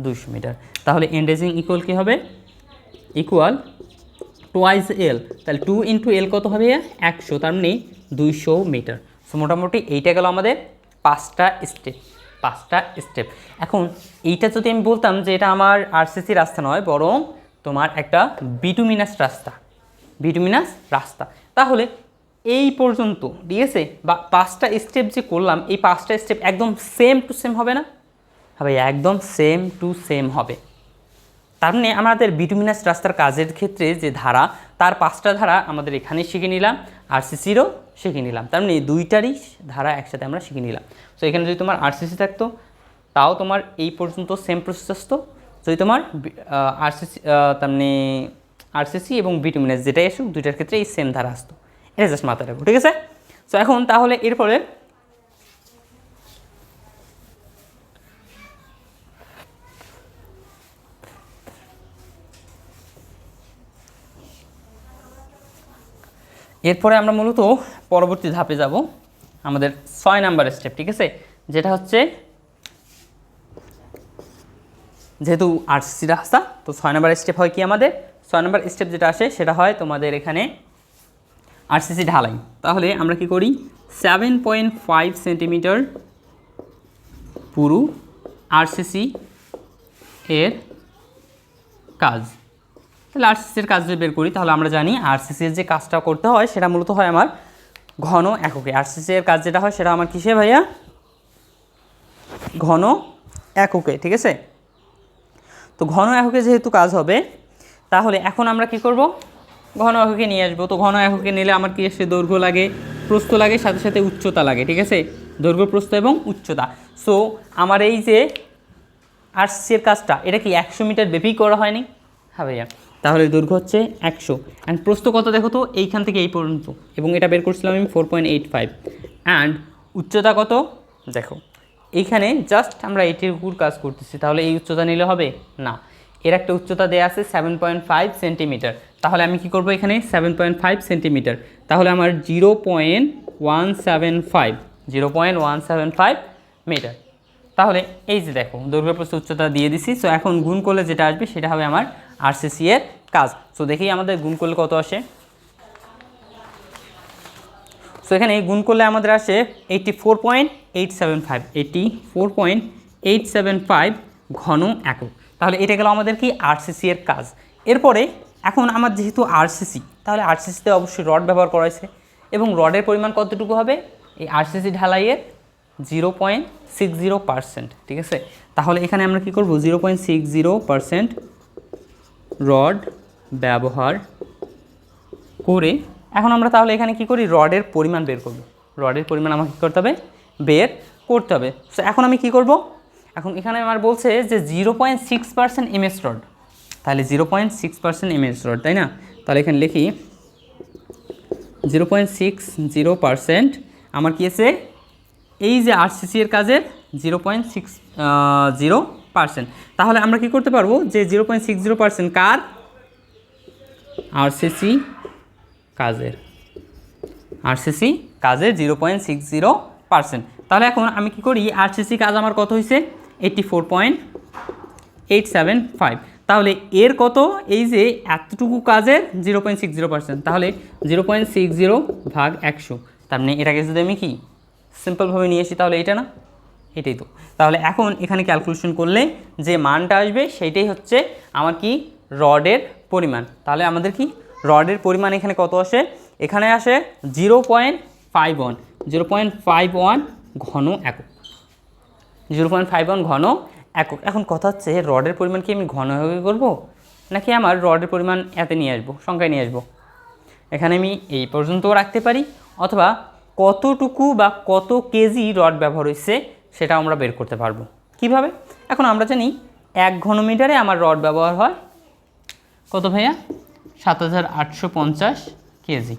200 মিটার। তাহলে এন্ডেজিং ইকুয়াল কী হবে, ইকুয়াল টোয়াইস এল, তাহলে 2 ইন্টু এল কত হবে, 100, তার মানে 200 মিটার। সো মোটামুটি এইটা গেল আমাদের 5টা স্টেপ। এখন এইটা যদি আমি বলতাম যে এটা আমার আরসিসি রাস্তা নয়, বরং তোমার একটা বিটুমিনাস রাস্তা, তাহলে এই পর্যন্ত, ঠিক আছে, বা 5টা স্টেপ যে করলাম, এই 5টা স্টেপ একদম সেম টু সেম হবে না? হবে, একদম সেম টু সেম হবে। তার মানে আমাদের বিটুমিনাস রাস্তার কাজের ক্ষেত্রে যে ধারা, তার 5টা ধারা আমাদের এখানে শিখে নিলাম, আরসিসিরও শিখে নিলাম, তার মানে এই 2টারই ধারা একসাথে আমরা শিখে নিলাম। সো এখানে যদি তোমার আরসিসি থাকতো তাও তোমার এই পর্যন্ত সেম প্রসেস আসতো, যদি তোমার আরসিসি তার মানে আরসিসি এবং বিটুমিনাস যেটাই আসুক, 2টার ক্ষেত্রে এই সেম ধারা আসতো। এটা জাস্ট মাথায় রাখবো, ঠিক আছে। সো এখন তাহলে এরপরে আমরা মূলত পরবর্তী ধাপে যাব, আমাদের 6 নাম্বার স্টেপ, ঠিক আছে, যেটা হচ্ছে যেহেতু আরসিসি রাস্তা, তো 6 নাম্বার স্টেপ হয় কি আমাদের, 6 নাম্বার স্টেপ যেটা আসে সেটা হয় তোমাদের এখানে আরসিসি ঢালাই। তাহলে আমরা কি করি, 7.5 সেন্টিমিটার পুরো আরসিসি এর কাজ। তাহলে আরসিসির কাজ যদি বের করি, তাহলে আমরা জানি আরসিসির যে কাজটা করতে হয় সেটা মূলত হয় আমার ঘন এককে। আরসিসি এর কাজ যেটা হয় সেটা আমার কিসে ভাইয়া, ঘন এককে, ঠিক আছে। তো ঘন এককে যেহেতু কাজ হবে, তাহলে এখন আমরা কি করব, ঘন এককে নিয়ে আসবো। তো ঘন এককে নিলে আমার কি আসে, দৈর্ঘ্য লাগে, প্রস্থ লাগে, সাথে সাথে উচ্চতা লাগে, ঠিক আছে, দৈর্ঘ্য, প্রস্থ এবং উচ্চতা। সো আমার এই যে আরসিসির কাজটা, এটা কি 100 মিটার ব্যাপী করা হয়নি? হ্যাঁ ভাইয়া, তাহলে দৈর্ঘ্য হচ্ছে 100, অ্যান্ড প্রস্থ কত দেখো তো, এইখান থেকে এই পর্যন্ত, এবং এটা বের করছিলাম আমি 4.85, অ্যান্ড উচ্চতা কত দেখো, এইখানে জাস্ট আমরা এটির উপর কাজ করতেছি, তাহলে এই উচ্চতা নিলে হবে না, এর একটা উচ্চতা দেওয়া আছে 7.5 সেন্টিমিটার। তাহলে আমি কি করব, এখানে 7.5 সেন্টিমিটার, তাহলে আমার 0.175 মিটার। তাহলে এই যে দেখো দৈর্ঘ্য, প্রস্থ, উচ্চতা দিয়ে দিছি। সো এখন গুণ করলে যেটা আসবে সেটা হবে আমার আরসিসি এর কাজ। সো দেখি আমাদের গুণ করলে কত আসে। সো এখানে গুণ করলে আমাদের আসে 84.875 ঘন একক। তাহলে এটা গেল আমাদের কি আরসিসি এর কাজ। এরপরে এখন আমার যেহেতু আরসিসি, তাহলে আরসিসিতে অবশ্যই রড ব্যবহার করা হয়েছে, এবং রডের পরিমাণ কতটুকু হবে, এই আরসিসি ঢালাইয়ের 0.60%, ঠিক আছে। তাহলে এখানে আমরা কি করব, 0.60% রড ব্যবহার করে এখন আমরা তাহলে এখানে কি করি, রডের পরিমাণ বের করব। রডের পরিমাণ আমাকে কী করতে হবে, বের করতে হবে। সো এখন আমি কি করব, এখন এখানে আমার বলছে যে 0.6% এমএস রড, তাহলে 0.6% এমএস রড, তাই না। তাহলে এখানে লিখি 0.60% আমার কি আছে, এই যে আরসিসি এর কাজের 0.60%। তাহলে আমরা কি করতে পারবো যে 0.60% কার, আরসিসি কাজের 0.60%। তাহলে এখন আমি কি করি, আরসিসি কাজ আমার কত হয়েছে, 84.875। তাহলে এর কত, এই যে এতটুকু কাজের 0.60%, তাহলে 0.60 ভাগ 100, তার মানে এটাকে যদি আমি কি সিম্পলভাবে নিয়ে আসি, তাহলে এটা না, এটাই তো। তাহলে এখন এখানে ক্যালকুলেশন করলে যে মানটা আসবে সেইটাই হচ্ছে আমার কি রডের পরিমাণ। তাহলে আমাদের কি রডের পরিমাণ এখানে কত আসে, এখানে আসে 0.51 ঘন একক, 0.51 ঘন একক। এখন কথা হচ্ছে রডের পরিমাণ কি আমি ঘন এককে করবো, নাকি আমার রডের পরিমাণ এতে নিয়ে আসবো, সংখ্যায় নিয়ে আসবো। এখানে আমি এই পর্যন্তও রাখতে পারি, অথবা কতটুকু বা কত কেজি রড ব্যবহার হয়েছে সেটা আমরা বের করতে পারবো। কিভাবে, এখন আমরা জানি 1 ঘনমিটারে আমার রড ব্যবহার হয় কত ভাইয়া, 7850 কেজি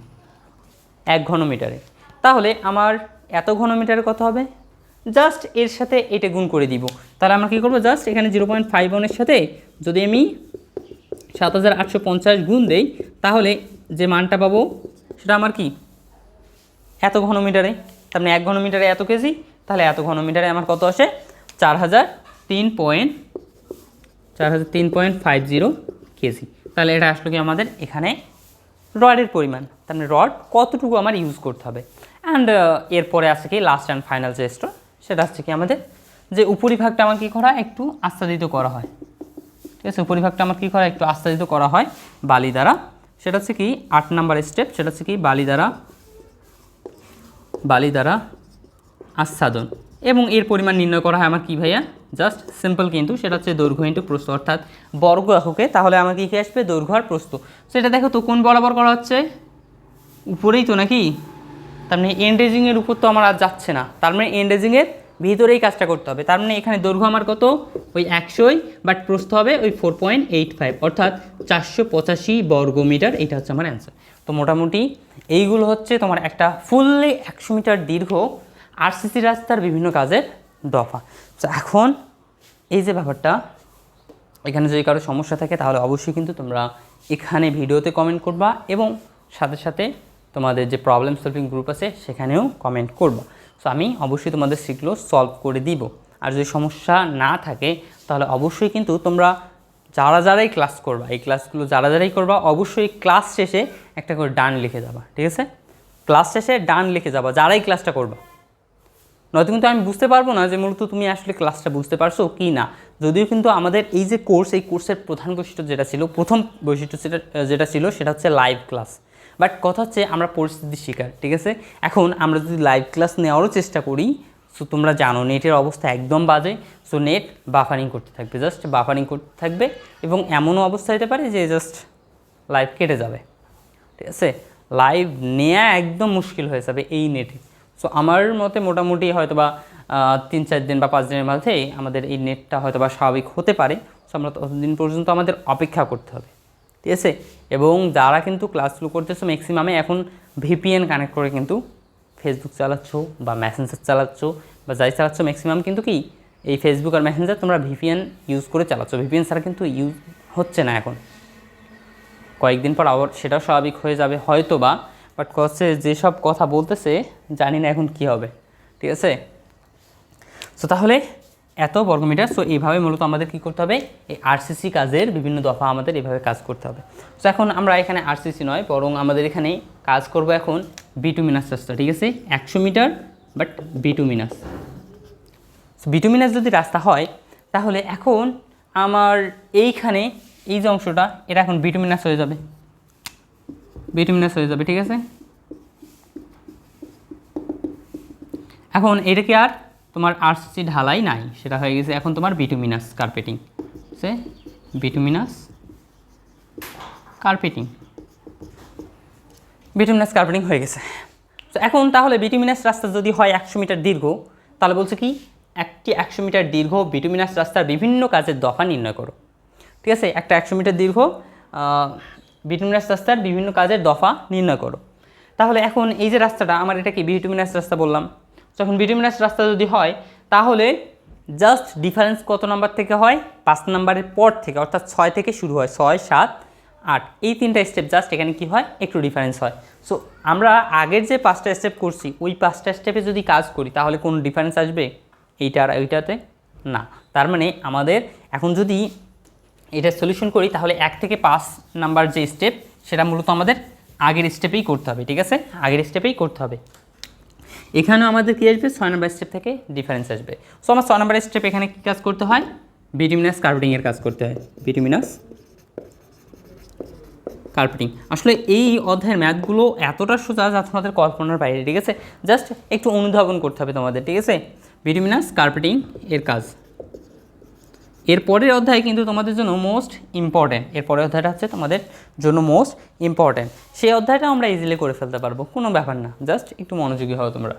1 ঘনমিটারে। তাহলে আমার এত ঘনমিটারে কত হবে, জাস্ট এর সাথে এটা গুণ করে দিব। তাহলে আমরা কী করবো, জাস্ট এখানে 0.51-এর সাথে যদি আমি 7850 গুণ দেই তাহলে যে মানটা পাবো সেটা আমার কি এত ঘনমিটারে, তার মানে 1 ঘনমিটারে এত কেজি, তাহলে এত ঘনমিটারে আমার কত আসে 4003.50 কেজি। তাহলে এটা আসলে কি আমাদের এখানে রডের পরিমাণ, তার মানে রড কতটুকু আমার ইউজ করতে হবে। অ্যান্ড এরপরে আছে কি লাস্ট অ্যান্ড ফাইনাল যে স্টেপ, সেটা হচ্ছে কি আমাদের যে উপরিভাগটা আমার কী করা একটু আচ্ছাদিত করা হয়, ঠিক আছে, উপরিভাগটা আমার কী করা একটু আচ্ছাদিত করা হয় বালি দ্বারা। সেটা হচ্ছে কি 8 নাম্বার স্টেপ, সেটা হচ্ছে কি বালি দ্বারা আচ্ছাদন। এবং এর পরিমাণ নির্ণয় করা হয় আমার কি ভাইয়া, জাস্ট সিম্পল, কিন্তু সেটা হচ্ছে দৈর্ঘ্য ইন্টু প্রস্থ, অর্থাৎ বর্গ এককে তাহলে আমার কী আসবে দৈর্ঘ্য আর প্রস্থ। সেটা দেখো তো কোন বরাবর করা হচ্ছে, উপরেই তো নাকি, তার মানে এন্ড রেজিংয়ের উপর তো আমার আর যাচ্ছে না, তার মানে এন্ড রেজিংয়ের ভিতরেই কাজটা করতে হবে। তার মানে এখানে দৈর্ঘ্য আমার কত ওই 100, বাট প্রস্থ হবে ওই 4.85, অর্থাৎ 485 বর্গমিটার। এটা হচ্ছে আমার অ্যান্সার। তো মোটামুটি এইগুলো হচ্ছে তোমার একটা ফুললি 100 মিটার দীর্ঘ আরসিসি রাস্তার বিভিন্ন কাজের দফা। তো এখন এই যে ব্যাপারটা, এখানে যদি কারো সমস্যা থাকে তাহলে অবশ্যই কিন্তু তোমরা এখানে ভিডিওতে কমেন্ট করবা এবং সাথে সাথে তোমাদের যে প্রবলেম সলভিং গ্রুপ আছে সেখানেও কমেন্ট করবা। সো আমি অবশ্যই তোমাদের সেগুলো সলভ করে দিব। আর যদি সমস্যা না থাকে তাহলে অবশ্যই কিন্তু তোমরা যারাই ক্লাস করবা, এই ক্লাসগুলো যারাই করবা অবশ্যই ক্লাস শেষে একটা করে ডান লিখে যাবা, ঠিক আছে? ক্লাস শেষে ডান লিখে যাবা যারাই ক্লাসটা করবা, নয়তো কিন্তু আমি বুঝতে পারবো না যে মূলত তুমি আসলে ক্লাসটা বুঝতে পারছো কি না। যদিও কিন্তু আমাদের এই যে কোর্স, এই কোর্সের প্রধান বৈশিষ্ট্য যেটা ছিল, প্রথম বৈশিষ্ট্য যেটা ছিল সেটা হচ্ছে লাইভ ক্লাস। বাট কথা হচ্ছে আমরা পরিস্থিতির শিকার, ঠিক আছে? এখন আমরা যদি লাইভ ক্লাস নেওয়ারও চেষ্টা করি, সো তোমরা জানো নেটের অবস্থা একদম বাজে। সো নেট বাফারিং করতে থাকবে, জাস্ট বাফারিং করতে থাকবে, এবং এমনও অবস্থা হতে পারে যে জাস্ট লাইভ কেটে যাবে, ঠিক আছে? লাইভ নেওয়া একদম মুশকিল হয়ে যাবে এই নেটে। সো আমার মতে মোটামুটি হয়তো বা 3-4 দিন বা 5 দিনের মধ্যে আমাদের এই নেটটা হয়তো বা স্বাভাবিক হতে পারে। সো আমরা ততদিন পর্যন্ত আমাদের অপেক্ষা করতে হবে, ঠিক আছে? এবং যারা কিন্তু ক্লাসগুলো করতেছো ম্যাক্সিমামে এখন ভিপিএন কানেক্ট করে কিন্তু ফেসবুক চালাচ্ছ বা মেসেঞ্জার চালাচ্ছ বা যাই চালাচ্ছ, ম্যাক্সিমাম কিন্তু কি এই ফেসবুক আর মেসেঞ্জার তোমরা ভিপিএন ইউজ করে চালাচ্ছ। ভিপিএন ছাড়া কিন্তু ইউজ হচ্ছে না এখন, কয়েকদিন পর আবার সেটাও স্বাভাবিক হয়ে যাবে হয়তো বা। বাট হচ্ছে যেসব কথা বলতেছে জানি না এখন কি হবে, ঠিক আছে? সো তাহলে এত বর্গমিটার। সো এইভাবে মূলত আমাদের কী করতে হবে, এই আরসিসি কাজের বিভিন্ন দফা আমাদের এইভাবে কাজ করতে হবে। সো এখন আমরা এখানে আরসিসি নয়, বরং আমাদের এখানে কাজ করব এখন বিটুমিনাস রাস্তা, ঠিক আছে? 100 মিটার বাট বিটুমিনাস। বিটুমিনাস যদি রাস্তা হয় তাহলে এখন আমার এইখানে এই যে অংশটা এটা এখন বিটুমিনাস হয়ে যাবে, ঠিক আছে? এখন এটা কি আর তোমার আরসিসি ঢালাই নাই, সেটা হয়ে গেছে এখন তোমার বিটুমিনাস কার্পেটিং, সে বিটুমিনাস কার্পেটিং হয়ে গেছে। তো এখন তাহলে বিটুমিনাস রাস্তা যদি হয় 100 মিটার দীর্ঘ, তাহলে বলছে কি একটি 100 মিটার দীর্ঘ বিটুমিনাস রাস্তার বিভিন্ন কাজের দফা নির্ণয় করো, ঠিক আছে? একটা 100 মিটার দীর্ঘ বিটুমিনাস রাস্তার বিভিন্ন কাজের দফা নির্ণয় করো। তাহলে এখন এই যে রাস্তাটা আমার, এটা কি বিটুমিনাস রাস্তা বললাম। যখন বিটুমিনাস রাস্তা যদি হয় তাহলে জাস্ট ডিফারেন্স কত নাম্বার থেকে হয়, 5 নাম্বারের পর থেকে, অর্থাৎ 6 থেকে শুরু হয়, 6, 7, 8 এই 3টা স্টেপ জাস্ট এখানে কি হয় একটু ডিফারেন্স হয়। সো আমরা আগের যে 5টা স্টেপ করছি ওই 5টা স্টেপে যদি কাজ করি তাহলে কোনো ডিফারেন্স আসবে এইটা আর ওইটাতে? না। তার মানে আমাদের এখন যদি এটা সলিউশন করি তাহলে 1 থেকে 5 নাম্বার যে স্টেপ সেটা মূলত আমাদের আগের স্টেপেই করতে হবে, ঠিক আছে? আগের স্টেপেই করতে হবে। এখানেও আমাদের কী আসবে, 6 নাম্বার স্টেপ থেকে ডিফারেন্স আসবে। সো আমার 6 নাম্বার স্টেপ এখানে কী কাজ করতে হয়, বিটুমিনাস কার্পেটিংয়ের কাজ করতে হয়, বিটুমিনাস কার্পেটিং। আসলে এই অধ্যায়ের ম্যাথগুলো এতটা সোজা যা তোমাদের কল্পনার বাইরে, ঠিক আছে? জাস্ট একটু অনুধাবন করতে হবে তোমাদের, ঠিক আছে? বিটুমিনাস কার্পেটিং এর কাজ। এরপরের অধ্যায় কিন্তু তোমাদের জন্য মোস্ট ইম্পর্ট্যান্ট, এরপরের অধ্যায়টা হচ্ছে তোমাদের জন্য মোস্ট ইম্পর্ট্যান্ট। সেই অধ্যায়টা আমরা ইজিলি করে ফেলতে পারবো, কোনো ব্যাপার না, জাস্ট একটু মনোযোগী হও তোমরা।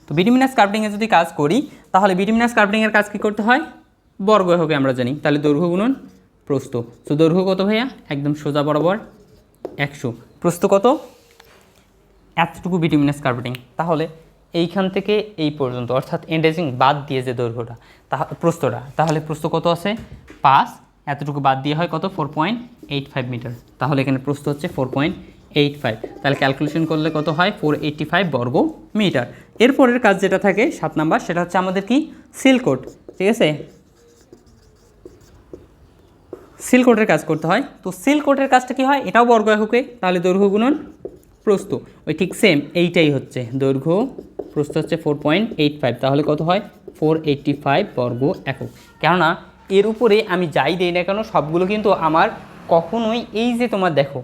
তো বিটুমিনাস কার্পেটিংয়ে যদি কাজ করি তাহলে বিটুমিনাস কার্পেটিংয়ের কাজ কী করতে হয়, বর্গ এককে আমরা জানি, তাহলে দৈর্ঘ্য গুণন প্রস্থ। তো দৈর্ঘ্য কত ভাইয়া, একদম সোজা বরাবর 100, প্রস্থ কত, এতটুকু বিটুমিনাস কার্পেটিং। তাহলে এইখান থেকে এই পর্যন্ত, অর্থাৎ এন্ডেজিং বাদ দিয়ে যে দৈর্ঘ্যটা প্রস্থটা, তাহলে প্রস্থ কত আছে 5, এতটুকু বাদ দিয়ে হয় কত 4.85 মিটার। তাহলে এখানে প্রস্থ হচ্ছে 4.85, তাহলে ক্যালকুলেশন করলে কত হয় 485 বর্গ মিটার। এরপরের কাজ যেটা থাকে 7 নাম্বার, সেটা হচ্ছে আমাদের কি সিল কোড, ঠিক আছে, সিল কোডের কাজ করতে হয়। তো সিল কোডের কাজটা কি হয়, এটাও বর্গ এককে, তাহলে দৈর্ঘ্য গুণন প্রস্থ, ওই ঠিক সেম এইটাই হচ্ছে দৈর্ঘ্য, প্রস্থ হচ্ছে 4.85, তাহলে কত হয় 485 বর্গ একক। কেননা এর উপরে আমি যাই দিই না কেন সবগুলো কিন্তু আমার কখনোই এই যে তোমার দেখো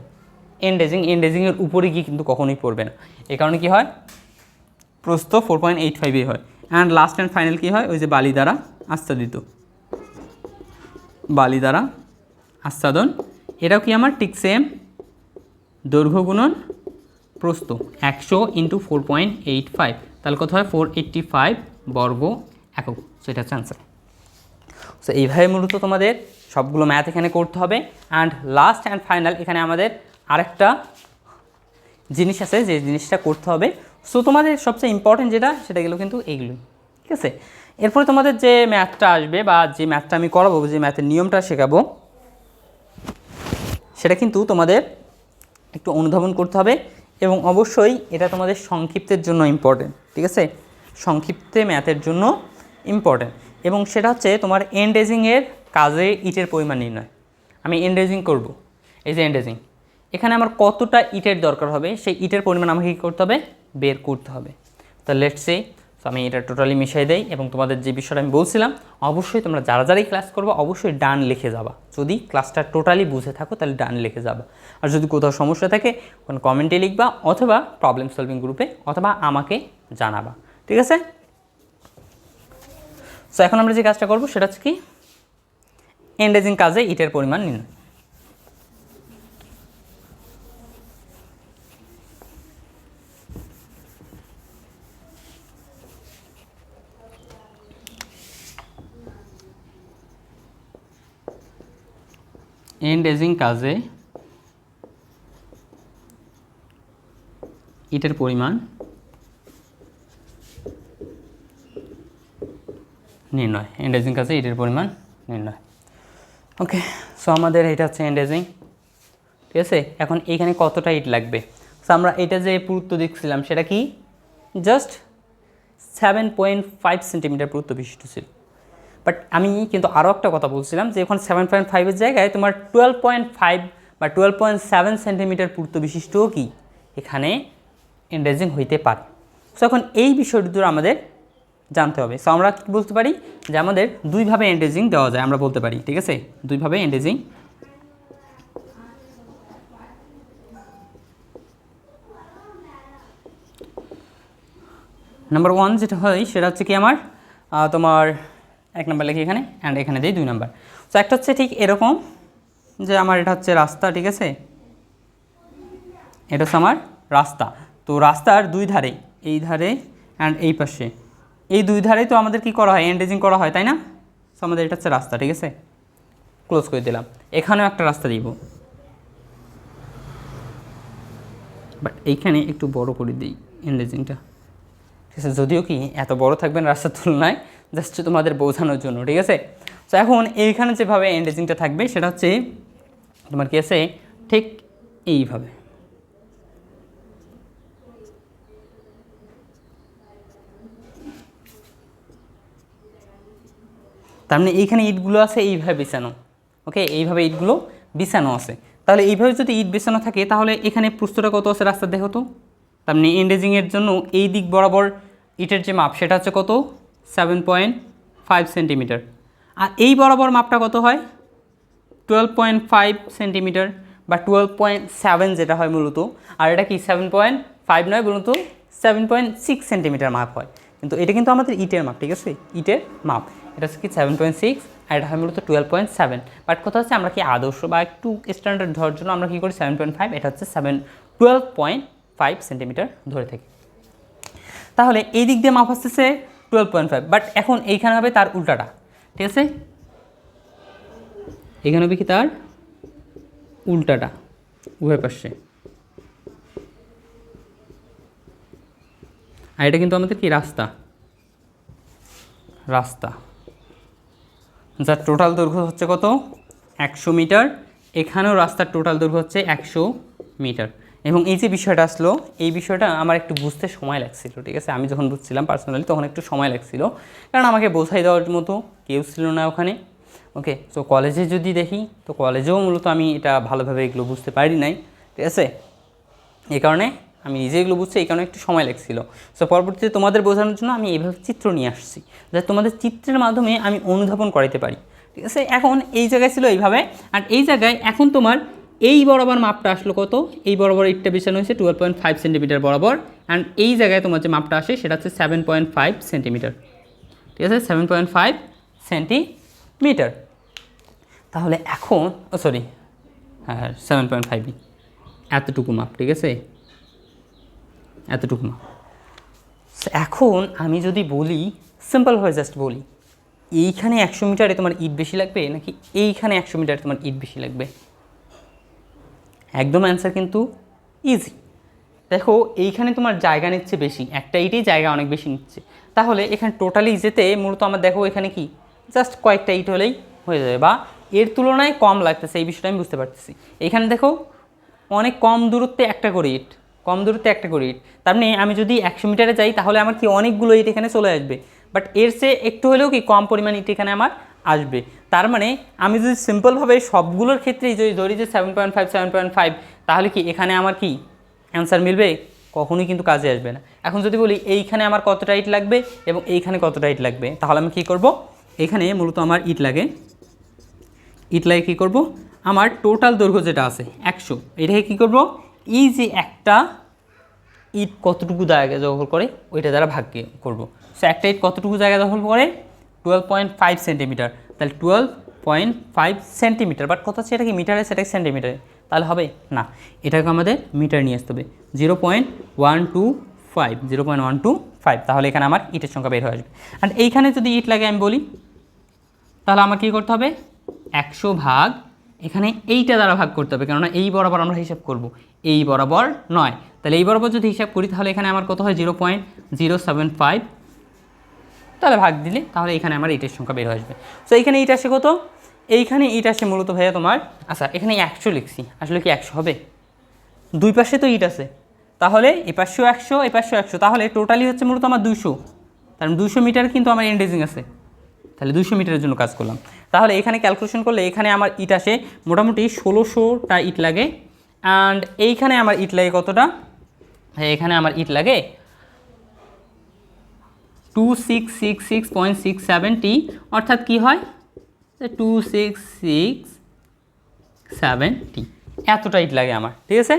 এন্ডেজিংয়ের উপরে গিয়ে কিন্তু কখনোই পড়বে না। এই কারণে কী হয়, প্রস্থ 4.85 হয়। অ্যান্ড লাস্ট অ্যান্ড ফাইনাল কী হয়, ওই যে বালি দ্বারা আচ্ছাদিত, বালি দ্বারা আচ্ছাদন, এটাও কি আমার ঠিক সেম দৈর্ঘ্য গুণন প্রস্থ 100 × 4.85, তাহলে কত হয় 485 বর্গ একক। সেটা হচ্ছে আনসার। সো এইভাবে মূলত তোমাদের সবগুলো ম্যাথ এখানে করতে হবে। অ্যান্ড লাস্ট অ্যান্ড ফাইনাল এখানে আমাদের আরেকটা জিনিস আছে যে জিনিসটা করতে হবে। সো তোমাদের সবচেয়ে ইম্পর্টেন্ট যেটা, সেটা গেলো কিন্তু এইগুলো, ঠিক আছে। এরপরে তোমাদের যে ম্যাথটা আসবে বা যে ম্যাথটা আমি করাবো, যে ম্যাথের নিয়মটা শেখাবো, সেটা কিন্তু তোমাদের একটু অনুধাবন করতে হবে এবং অবশ্যই এটা তোমাদের সংক্ষিপ্তের জন্য ইম্পর্টেন্ট, ঠিক আছে, সংক্ষিপ্তে ম্যাথের জন্য ইম্পর্টেন্ট। এবং সেটা হচ্ছে তোমার এন্ডেজিংয়ের কাজে ইটের পরিমাণ নির্ণয়। আমি এন্ডেজিং করব, এই যে এন্ডেজিং, এখানে আমার কতটা ইটের দরকার হবে সেই ইটের পরিমাণ আমাকে কী করতে হবে, বের করতে হবে। তো লেটস সে, তো আমি এটা টোটালি মিশাই দেই এবং তোমাদের যে বিষয়টা আমি বলছিলাম, অবশ্যই তোমরা যারা যারাই ক্লাস করবো অবশ্যই ডান লিখে যাবা। যদি ক্লাসটা টোটালি বুঝে থাকো তাহলে ডান লিখে যাবা। আর যদি কোথাও সমস্যা থাকে কোনো কমেন্টে লিখবা, অথবা প্রবলেম সলভিং গ্রুপে, অথবা আমাকে জানাবা, ঠিক আছে। সো এখন আমরা যে কাজটা করবো সেটা হচ্ছে কি, এন্ডেজিং কাজে ইটের পরিমাণ নির্ণয়। এন্ডেজিং কাজে ইটের পরিমাণ নির্ণয়, এন্ডেজিং কাজে ইটের পরিমাণ নির্ণয়। ওকে, সো আমাদের এটা হচ্ছে এন্ডেজিং, ঠিক আছে। এখন এইখানে কতটা ইট লাগবে, সো আমরা এটা যে পুরুত্ব দেখছিলাম সেটা কি, জাস্ট 7.5 সেন্টিমিটার পুরুত্ব বিশিষ্ট ছিল। বাট আমি কিন্তু আরও একটা কথা বলছিলাম যে এখন 7.5-এর জায়গায় তোমার 12.5 বা 12.7 সেন্টিমিটার পুরুত্ব বিশিষ্টও কি এখানে এন্ডেজিং হইতে পারে। সো এখন এই বিষয়টি আমাদের জানতে হবে। সো আমরা কী বলতে পারি যে আমাদের দুইভাবে এন্ডেজিং দেওয়া যায়, আমরা বলতে পারি, ঠিক আছে, দুইভাবে এন্ডেজিং। নাম্বার 1 যেটা হয় সেটা হচ্ছে কি আমার তোমার 1 নাম্বার লিখি এখানে, অ্যান্ড এখানে দিই 2 নাম্বার। সো একটা হচ্ছে ঠিক এরকম যে আমার এটা হচ্ছে রাস্তা, ঠিক আছে, এটা হচ্ছে আমার রাস্তা। তো রাস্তার দুই ধারে, এই ধারে অ্যান্ড এই পাশে, এই দুই ধারেই তো আমাদের কি করা হয়, এন্ডেজিং করা হয়, তাই না। সো আমাদের এটা হচ্ছে রাস্তা, ঠিক আছে, ক্লোজ করে দিলাম। এখানেও একটা রাস্তা দিব, বাট এইখানে একটু বড় করে দিই এন্ডেজিংটা, ঠিক আছে, যদিও কি এত বড় থাকবেন রাস্তার তুলনায়, জাস্ট তোমাদের বোঝানোর জন্য, ঠিক আছে। তো এখন এইখানে যেভাবে এন্ডেজিংটা থাকবে সেটা হচ্ছে তোমার কি আছে, ঠিক এইভাবে, তার মানে এইখানে ইটগুলো আছে এইভাবে বিছানো, ওকে, এইভাবে ইটগুলো বিছানো আছে। তাহলে এইভাবে যদি ইট বিছানো থাকে তাহলে এখানে প্রস্থটা কত আছে রাস্তা দেখো তো, তার মানে এন্ডেজিংয়ের জন্য এই দিক বরাবর ইটের যে মাপ সেটা হচ্ছে কত 7.5 সেন্টিমিটার, আর এই বরাবর মাপটা কত হয় 12.5 সেন্টিমিটার বা 12.7 যেটা হয় মূলত, আর এটা কি 7.5 নয়, মূলত 7.6 সেন্টিমিটার মাপ হয়। কিন্তু এটা কিন্তু আমাদের ইটের মাপ, ঠিক আছে, ইটের মাপ, এটা হচ্ছে কি 7.6 আর এটা হয় মূলত 12.7। বাট কথা হচ্ছে আমরা কি আদর্শ বা একটু স্ট্যান্ডার্ড ধরার জন্য আমরা কী করি 7.5, এটা হচ্ছে 12.5 সেন্টিমিটার ধরে থাকি। তাহলে এই দিক দিয়ে মাপ আসতেছে 12.5, বাট এখন এইখানে হবে তার উল্টাটা, ঠিক আছে, এখানে হবে কি তার উল্টাটা উভয় পাশে। আর এটা কিন্তু আমাদের কি রাস্তা, যার টোটাল দৈর্ঘ্য হচ্ছে কত 100 মিটার। এখানেও রাস্তার টোটাল দৈর্ঘ্য হচ্ছে 100 মিটার। এবং এই যে বিষয়টা আসলো, এই বিষয়টা আমার একটু বুঝতে সময় লাগছিল, ঠিক আছে। আমি যখন বুঝছিলাম পার্সোনালি তখন একটু সময় লাগছিল, কারণ আমাকে বোঝাই দেওয়ার মতো কেউ ছিল না ওখানে। ওকে, সো কলেজে যদি দেখি তো কলেজেও মূলত আমি এটা ভালোভাবে এগুলো বুঝতে পারি নাই, ঠিক আছে। এই কারণে আমি নিজে এগুলো বুঝছি, এই কারণে একটু সময় লাগছিল। সো পরবর্তীতে তোমাদের বোঝানোর জন্য আমি এইভাবে চিত্র নিয়ে আসছি, যাতে তোমাদের চিত্রের মাধ্যমে আমি অনুধাবন করাতে পারি, ঠিক আছে। এখন এই জায়গায় ছিল এইভাবে, আর এই জায়গায় এখন তোমার এই বরাবর মাপটা আসলো কত, এই বরাবর ইটটা বিছানো হয়েছে 12.5 সেন্টিমিটার বরাবর। অ্যান্ড এই জায়গায় তোমার যে মাপটা আসে সেটা হচ্ছে 7.5 সেন্টিমিটার, ঠিক আছে, 7.5 সেন্টিমিটার। তাহলে এখন সরি, হ্যাঁ 7.5 এতটুকু মাপ, ঠিক আছে, এতটুকু মাপ। এখন আমি যদি বলি সিম্পলভাবে জাস্ট বলি, এইখানে 100 মিটারে তোমার ইট বেশি লাগবে নাকি এইখানে 100 মিটারে তোমার ইট বেশি লাগবে? একদম অ্যান্সার কিন্তু ইজি। দেখো এইখানে তোমার জায়গা নিচ্ছে বেশি, একটা ইটেই জায়গা অনেক বেশি নিচ্ছে, তাহলে এখানে টোটালি যেতে মূলত আমার দেখো এখানে কি জাস্ট কয়েকটা ইট হলেই হয়ে যাবে, বা এর তুলনায় কম লাগতেছে, এই বিষয়টা আমি বুঝতে পারতেছি। এখানে দেখো অনেক কম দূরত্বে একটা করে ইট, তার মানে আমি যদি 100 মিটারে যাই তাহলে আমার কি অনেকগুলো ইট এখানে চলে আসবে, বাট এর চেয়ে একটু হলেও কি কম পরিমাণ ইট এখানে আমার আসবে। তার মানে আমি যদি সিম্পলভাবে সবগুলোর ক্ষেত্রেই যদি ধরি যে 7.5, তাহলে কি এখানে আমার কি অ্যান্সার মিলবে? কখনোই কিন্তু কাজে আসবে না। এখন যদি বলি এইখানে আমার কতটা ইট লাগবে এবং এইখানে কতটা ইট লাগবে, তাহলে আমি কী করব, এখানে মূলত আমার ইট লাগে কী করব, আমার টোটাল দৈর্ঘ্য যেটা আছে 100, এটাকে কী করব, এই যে একটা ইট কতটুকু জায়গা দখল করে ওইটা দ্বারা ভাগ করব। সো একটা ইট কতটুকু জায়গা দখল করে 12.5 সেন্টিমিটার, তাহলে 12.5 সেন্টিমিটার, বাট কত হচ্ছে এটা কি মিটারে, সেটা সেন্টিমিটারে, তাহলে হবে না, এটাকে আমাদের মিটার নিয়ে আসতে হবে 0.125, তাহলে এখানে আমার ইটের সংখ্যা বের হয়ে আসবে। আর এইখানে যদি ইট লাগে আমি বলি, তাহলে আমার কী করতে হবে, 100 ভাগ এখানে এইটা দ্বারা ভাগ করতে হবে, কেননা এই বরাবর আমরা হিসাব করব, এই বরাবর নয়। তাহলে এই বরাবর যদি হিসাব করি তাহলে এখানে আমার কত হয় 0.075, তাহলে ভাগ দিলে তাহলে এখানে আমার ইটের সংখ্যা বের হয়ে আসবে। সো এইখানে ইট আসে কত, এইখানে ইট আসে মূলত ভাইয়া তোমার, আচ্ছা এখানে 100 লিখছি, আসলে কি 100 হবে? দুই পাশে তো ইট আছে, তাহলে এ পাশেও 100, এ পাশেও 100, তাহলে টোটালি হচ্ছে মূলত আমার 200, কারণ 200 মিটার কিন্তু আমার এন্ডেজিং আছে, তাহলে 200 মিটারের জন্য কাজ করলাম। তাহলে এখানে ক্যালকুলেশন করলে এখানে আমার ইট আসে মোটামুটি 1600টা ইট লাগে। অ্যান্ড এইখানে আমার ইট লাগে কতটা, এখানে আমার ইট লাগে 2666.67, অর্থাৎ কি হয় 2667, এতটা ইট লাগে আমার, ঠিক আছে।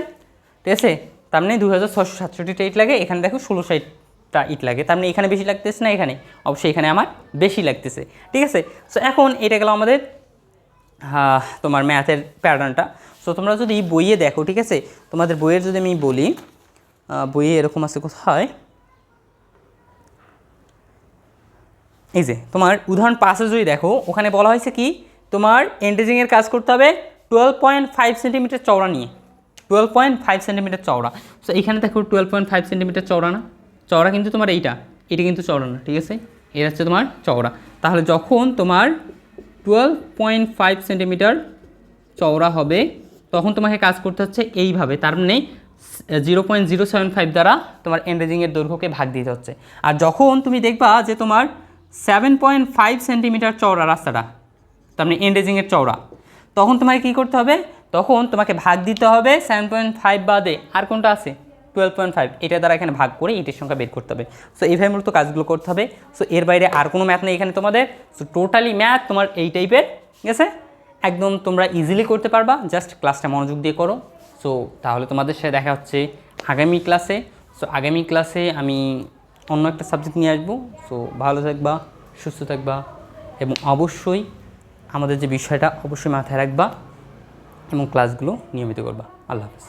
তার মানে 2667টা ইট লাগে, এখানে দেখো 1600টা ইট লাগে, তার মানে এখানে বেশি লাগতেছে না, এখানে অবশ্যই এখানে আমার বেশি লাগতেছে, ঠিক আছে। সো এখন এটা গেল আমাদের তোমার ম্যাথের প্যাটার্নটা। সো তোমরা যদি বইয়ে দেখো, ঠিক আছে, তোমাদের বইয়ের যদি আমি বলি, বইয়ে এরকম আছে কোথায়, এই যে তোমার উদাহরণ 5 যদি দেখো, ওখানে বলা হয়েছে কি তোমার এন্ডেজিংয়ের কাজ করতে হবে 12.5 সেন্টিমিটার চওড়া নিয়ে, 12.5 সেন্টিমিটার চওড়া। সো এখানে দেখো 12.5 সেন্টিমিটার চওড়া না, চওড়া কিন্তু তোমার এটা কিন্তু চওড়া না, ঠিক আছে, এটা হচ্ছে তোমার চওড়া। তাহলে যখন তোমার 12.5 সেন্টিমিটার চওড়া হবে তখন তোমাকে কাজ করতে হচ্ছে এইভাবে, তার মানে 0.075 দ্বারা তোমার এন্ডেজিংয়ের দৈর্ঘ্যকে ভাগ দিতে হচ্ছে। আর যখন তুমি দেখবা যে তোমার 7.5 সেন্টিমিটার চওড়া রাস্তাটা, তার মানে এন্ডেজিংয়ের চওড়া, তখন তোমাকে কী করতে হবে, তখন তোমাকে ভাগ দিতে হবে 7.5 বাদে আর কোনটা আছে 12.5, এটা দ্বারা এখানে ভাগ করে ইটের সংখ্যা বের করতে হবে। সো এইভাবে মূলত কাজগুলো করতে হবে। সো এর বাইরে আর কোনো ম্যাথ নেই এখানে তোমাদের। সো টোটালি ম্যাথ তোমার এই টাইপের, ঠিক আছে, একদম তোমরা ইজিলি করতে পারবা, জাস্ট ক্লাসটা মনোযোগ দিয়ে করো। সো তাহলে তোমাদের সাথে দেখা হচ্ছে আগামী ক্লাসে। সো আগামী ক্লাসে আমি অন্য একটা সাবজেক্ট নিয়ে আসবো। সো ভালো থাকবা, সুস্থ থাকবা এবং অবশ্যই আমাদের যে বিষয়টা অবশ্যই মাথায় রাখবা এবং ক্লাসগুলো নিয়মিত করবা। আল্লাহ হাফেজ।